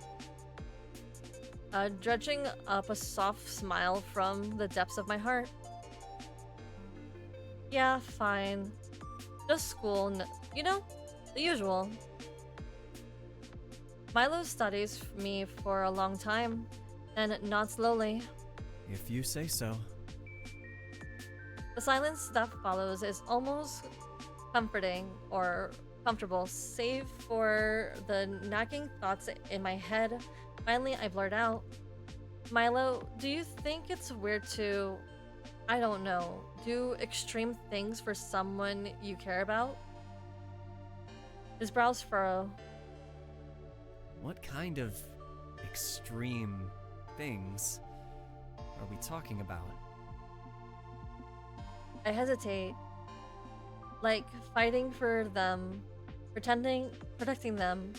Dredging up a soft smile from the depths of my heart. Yeah, fine. Just school, you know? The usual. Milo studies me for a long time, and not slowly. If you say so. The silence that follows is almost comforting or comfortable, save for the nagging thoughts in my head. Finally, I blurt out, Milo, do you think it's weird to, I don't know, do extreme things for someone you care about? His brows furrow. What kind of extreme things are we talking about? I hesitate. Like fighting for them, protecting them,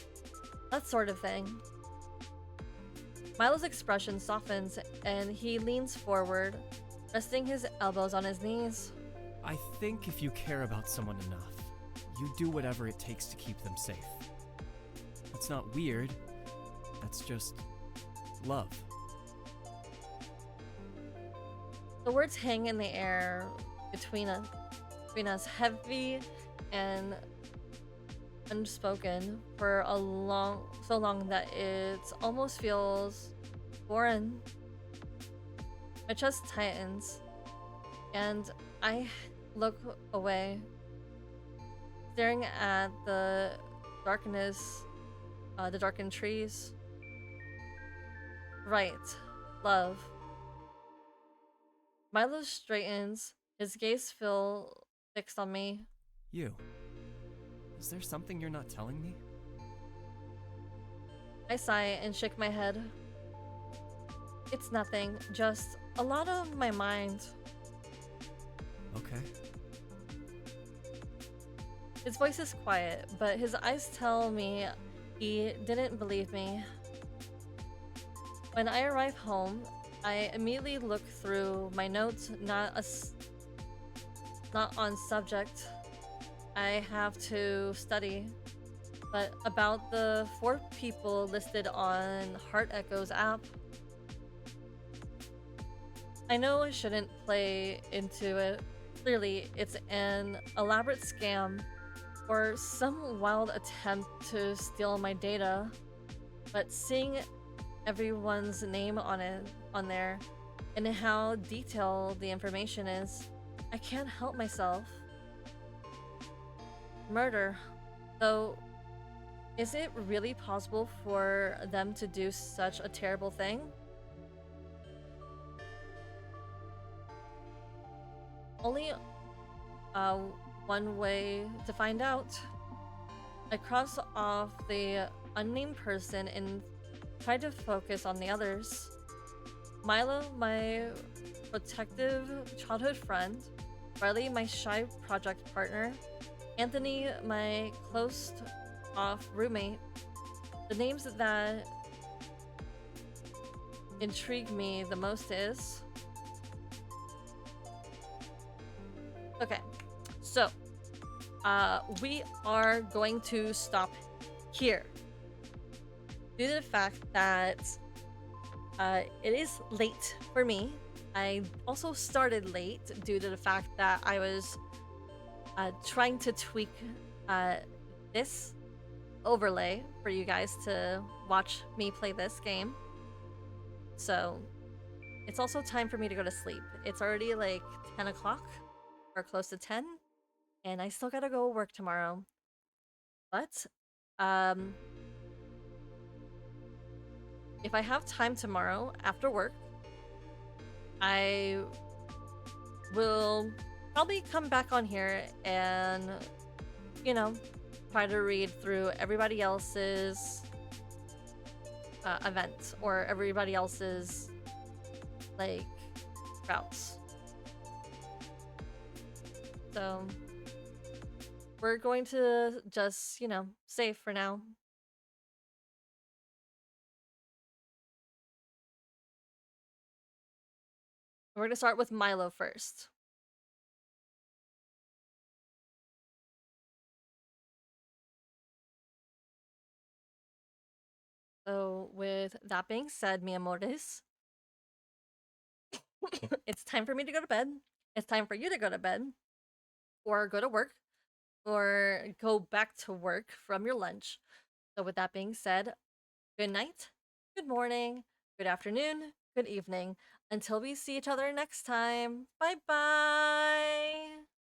that sort of thing. Milo's expression softens and he leans forward, resting his elbows on his knees. I think if you care about someone enough, you do whatever it takes to keep them safe. That's not weird. That's just love. The words hang in the air between us, heavy and unspoken for so long that it almost feels foreign. My chest tightens, and I look away, staring at the darkness, the darkened trees. Right, love. Milo straightens, his gaze still fixed on me. You. Is there something you're not telling me? I sigh and shake my head. It's nothing, just a lot on my mind. Okay. His voice is quiet, but his eyes tell me he didn't believe me. When I arrive home, I immediately look through my notes, not on subject I have to study, but about the 4 people listed on Heart Echo's app. I know I shouldn't play into it. Clearly, it's an elaborate scam or some wild attempt to steal my data, but seeing everyone's name on there and how detailed the information is, I can't help myself. Murder, though, is it really possible for them to do such a terrible thing? Only one way to find out. I cross off the unnamed person and try to focus on the others. Milo, my protective childhood friend. Riley, my shy project partner. Anthony, my closed-off roommate. The names that intrigue me the most is... Okay, so, we are going to stop here. Due to the fact that it is late for me. I also started late due to the fact that I was trying to tweak this overlay for you guys to watch me play this game. So it's also time for me to go to sleep. It's already like 10 o'clock or close to 10, and I still gotta go work tomorrow. But if I have time tomorrow after work, I will probably come back on here and, you know, try to read through everybody else's event or everybody else's, like, routes. So we're going to just, you know, save for now. We're going to start with Milo first. So with that being said, mi amores, it's time for me to go to bed. It's time for you to go to bed or go to work. or go back to work from your lunch. So, with that being said, good night, good morning, good afternoon, good evening. Until we see each other next time. Bye bye.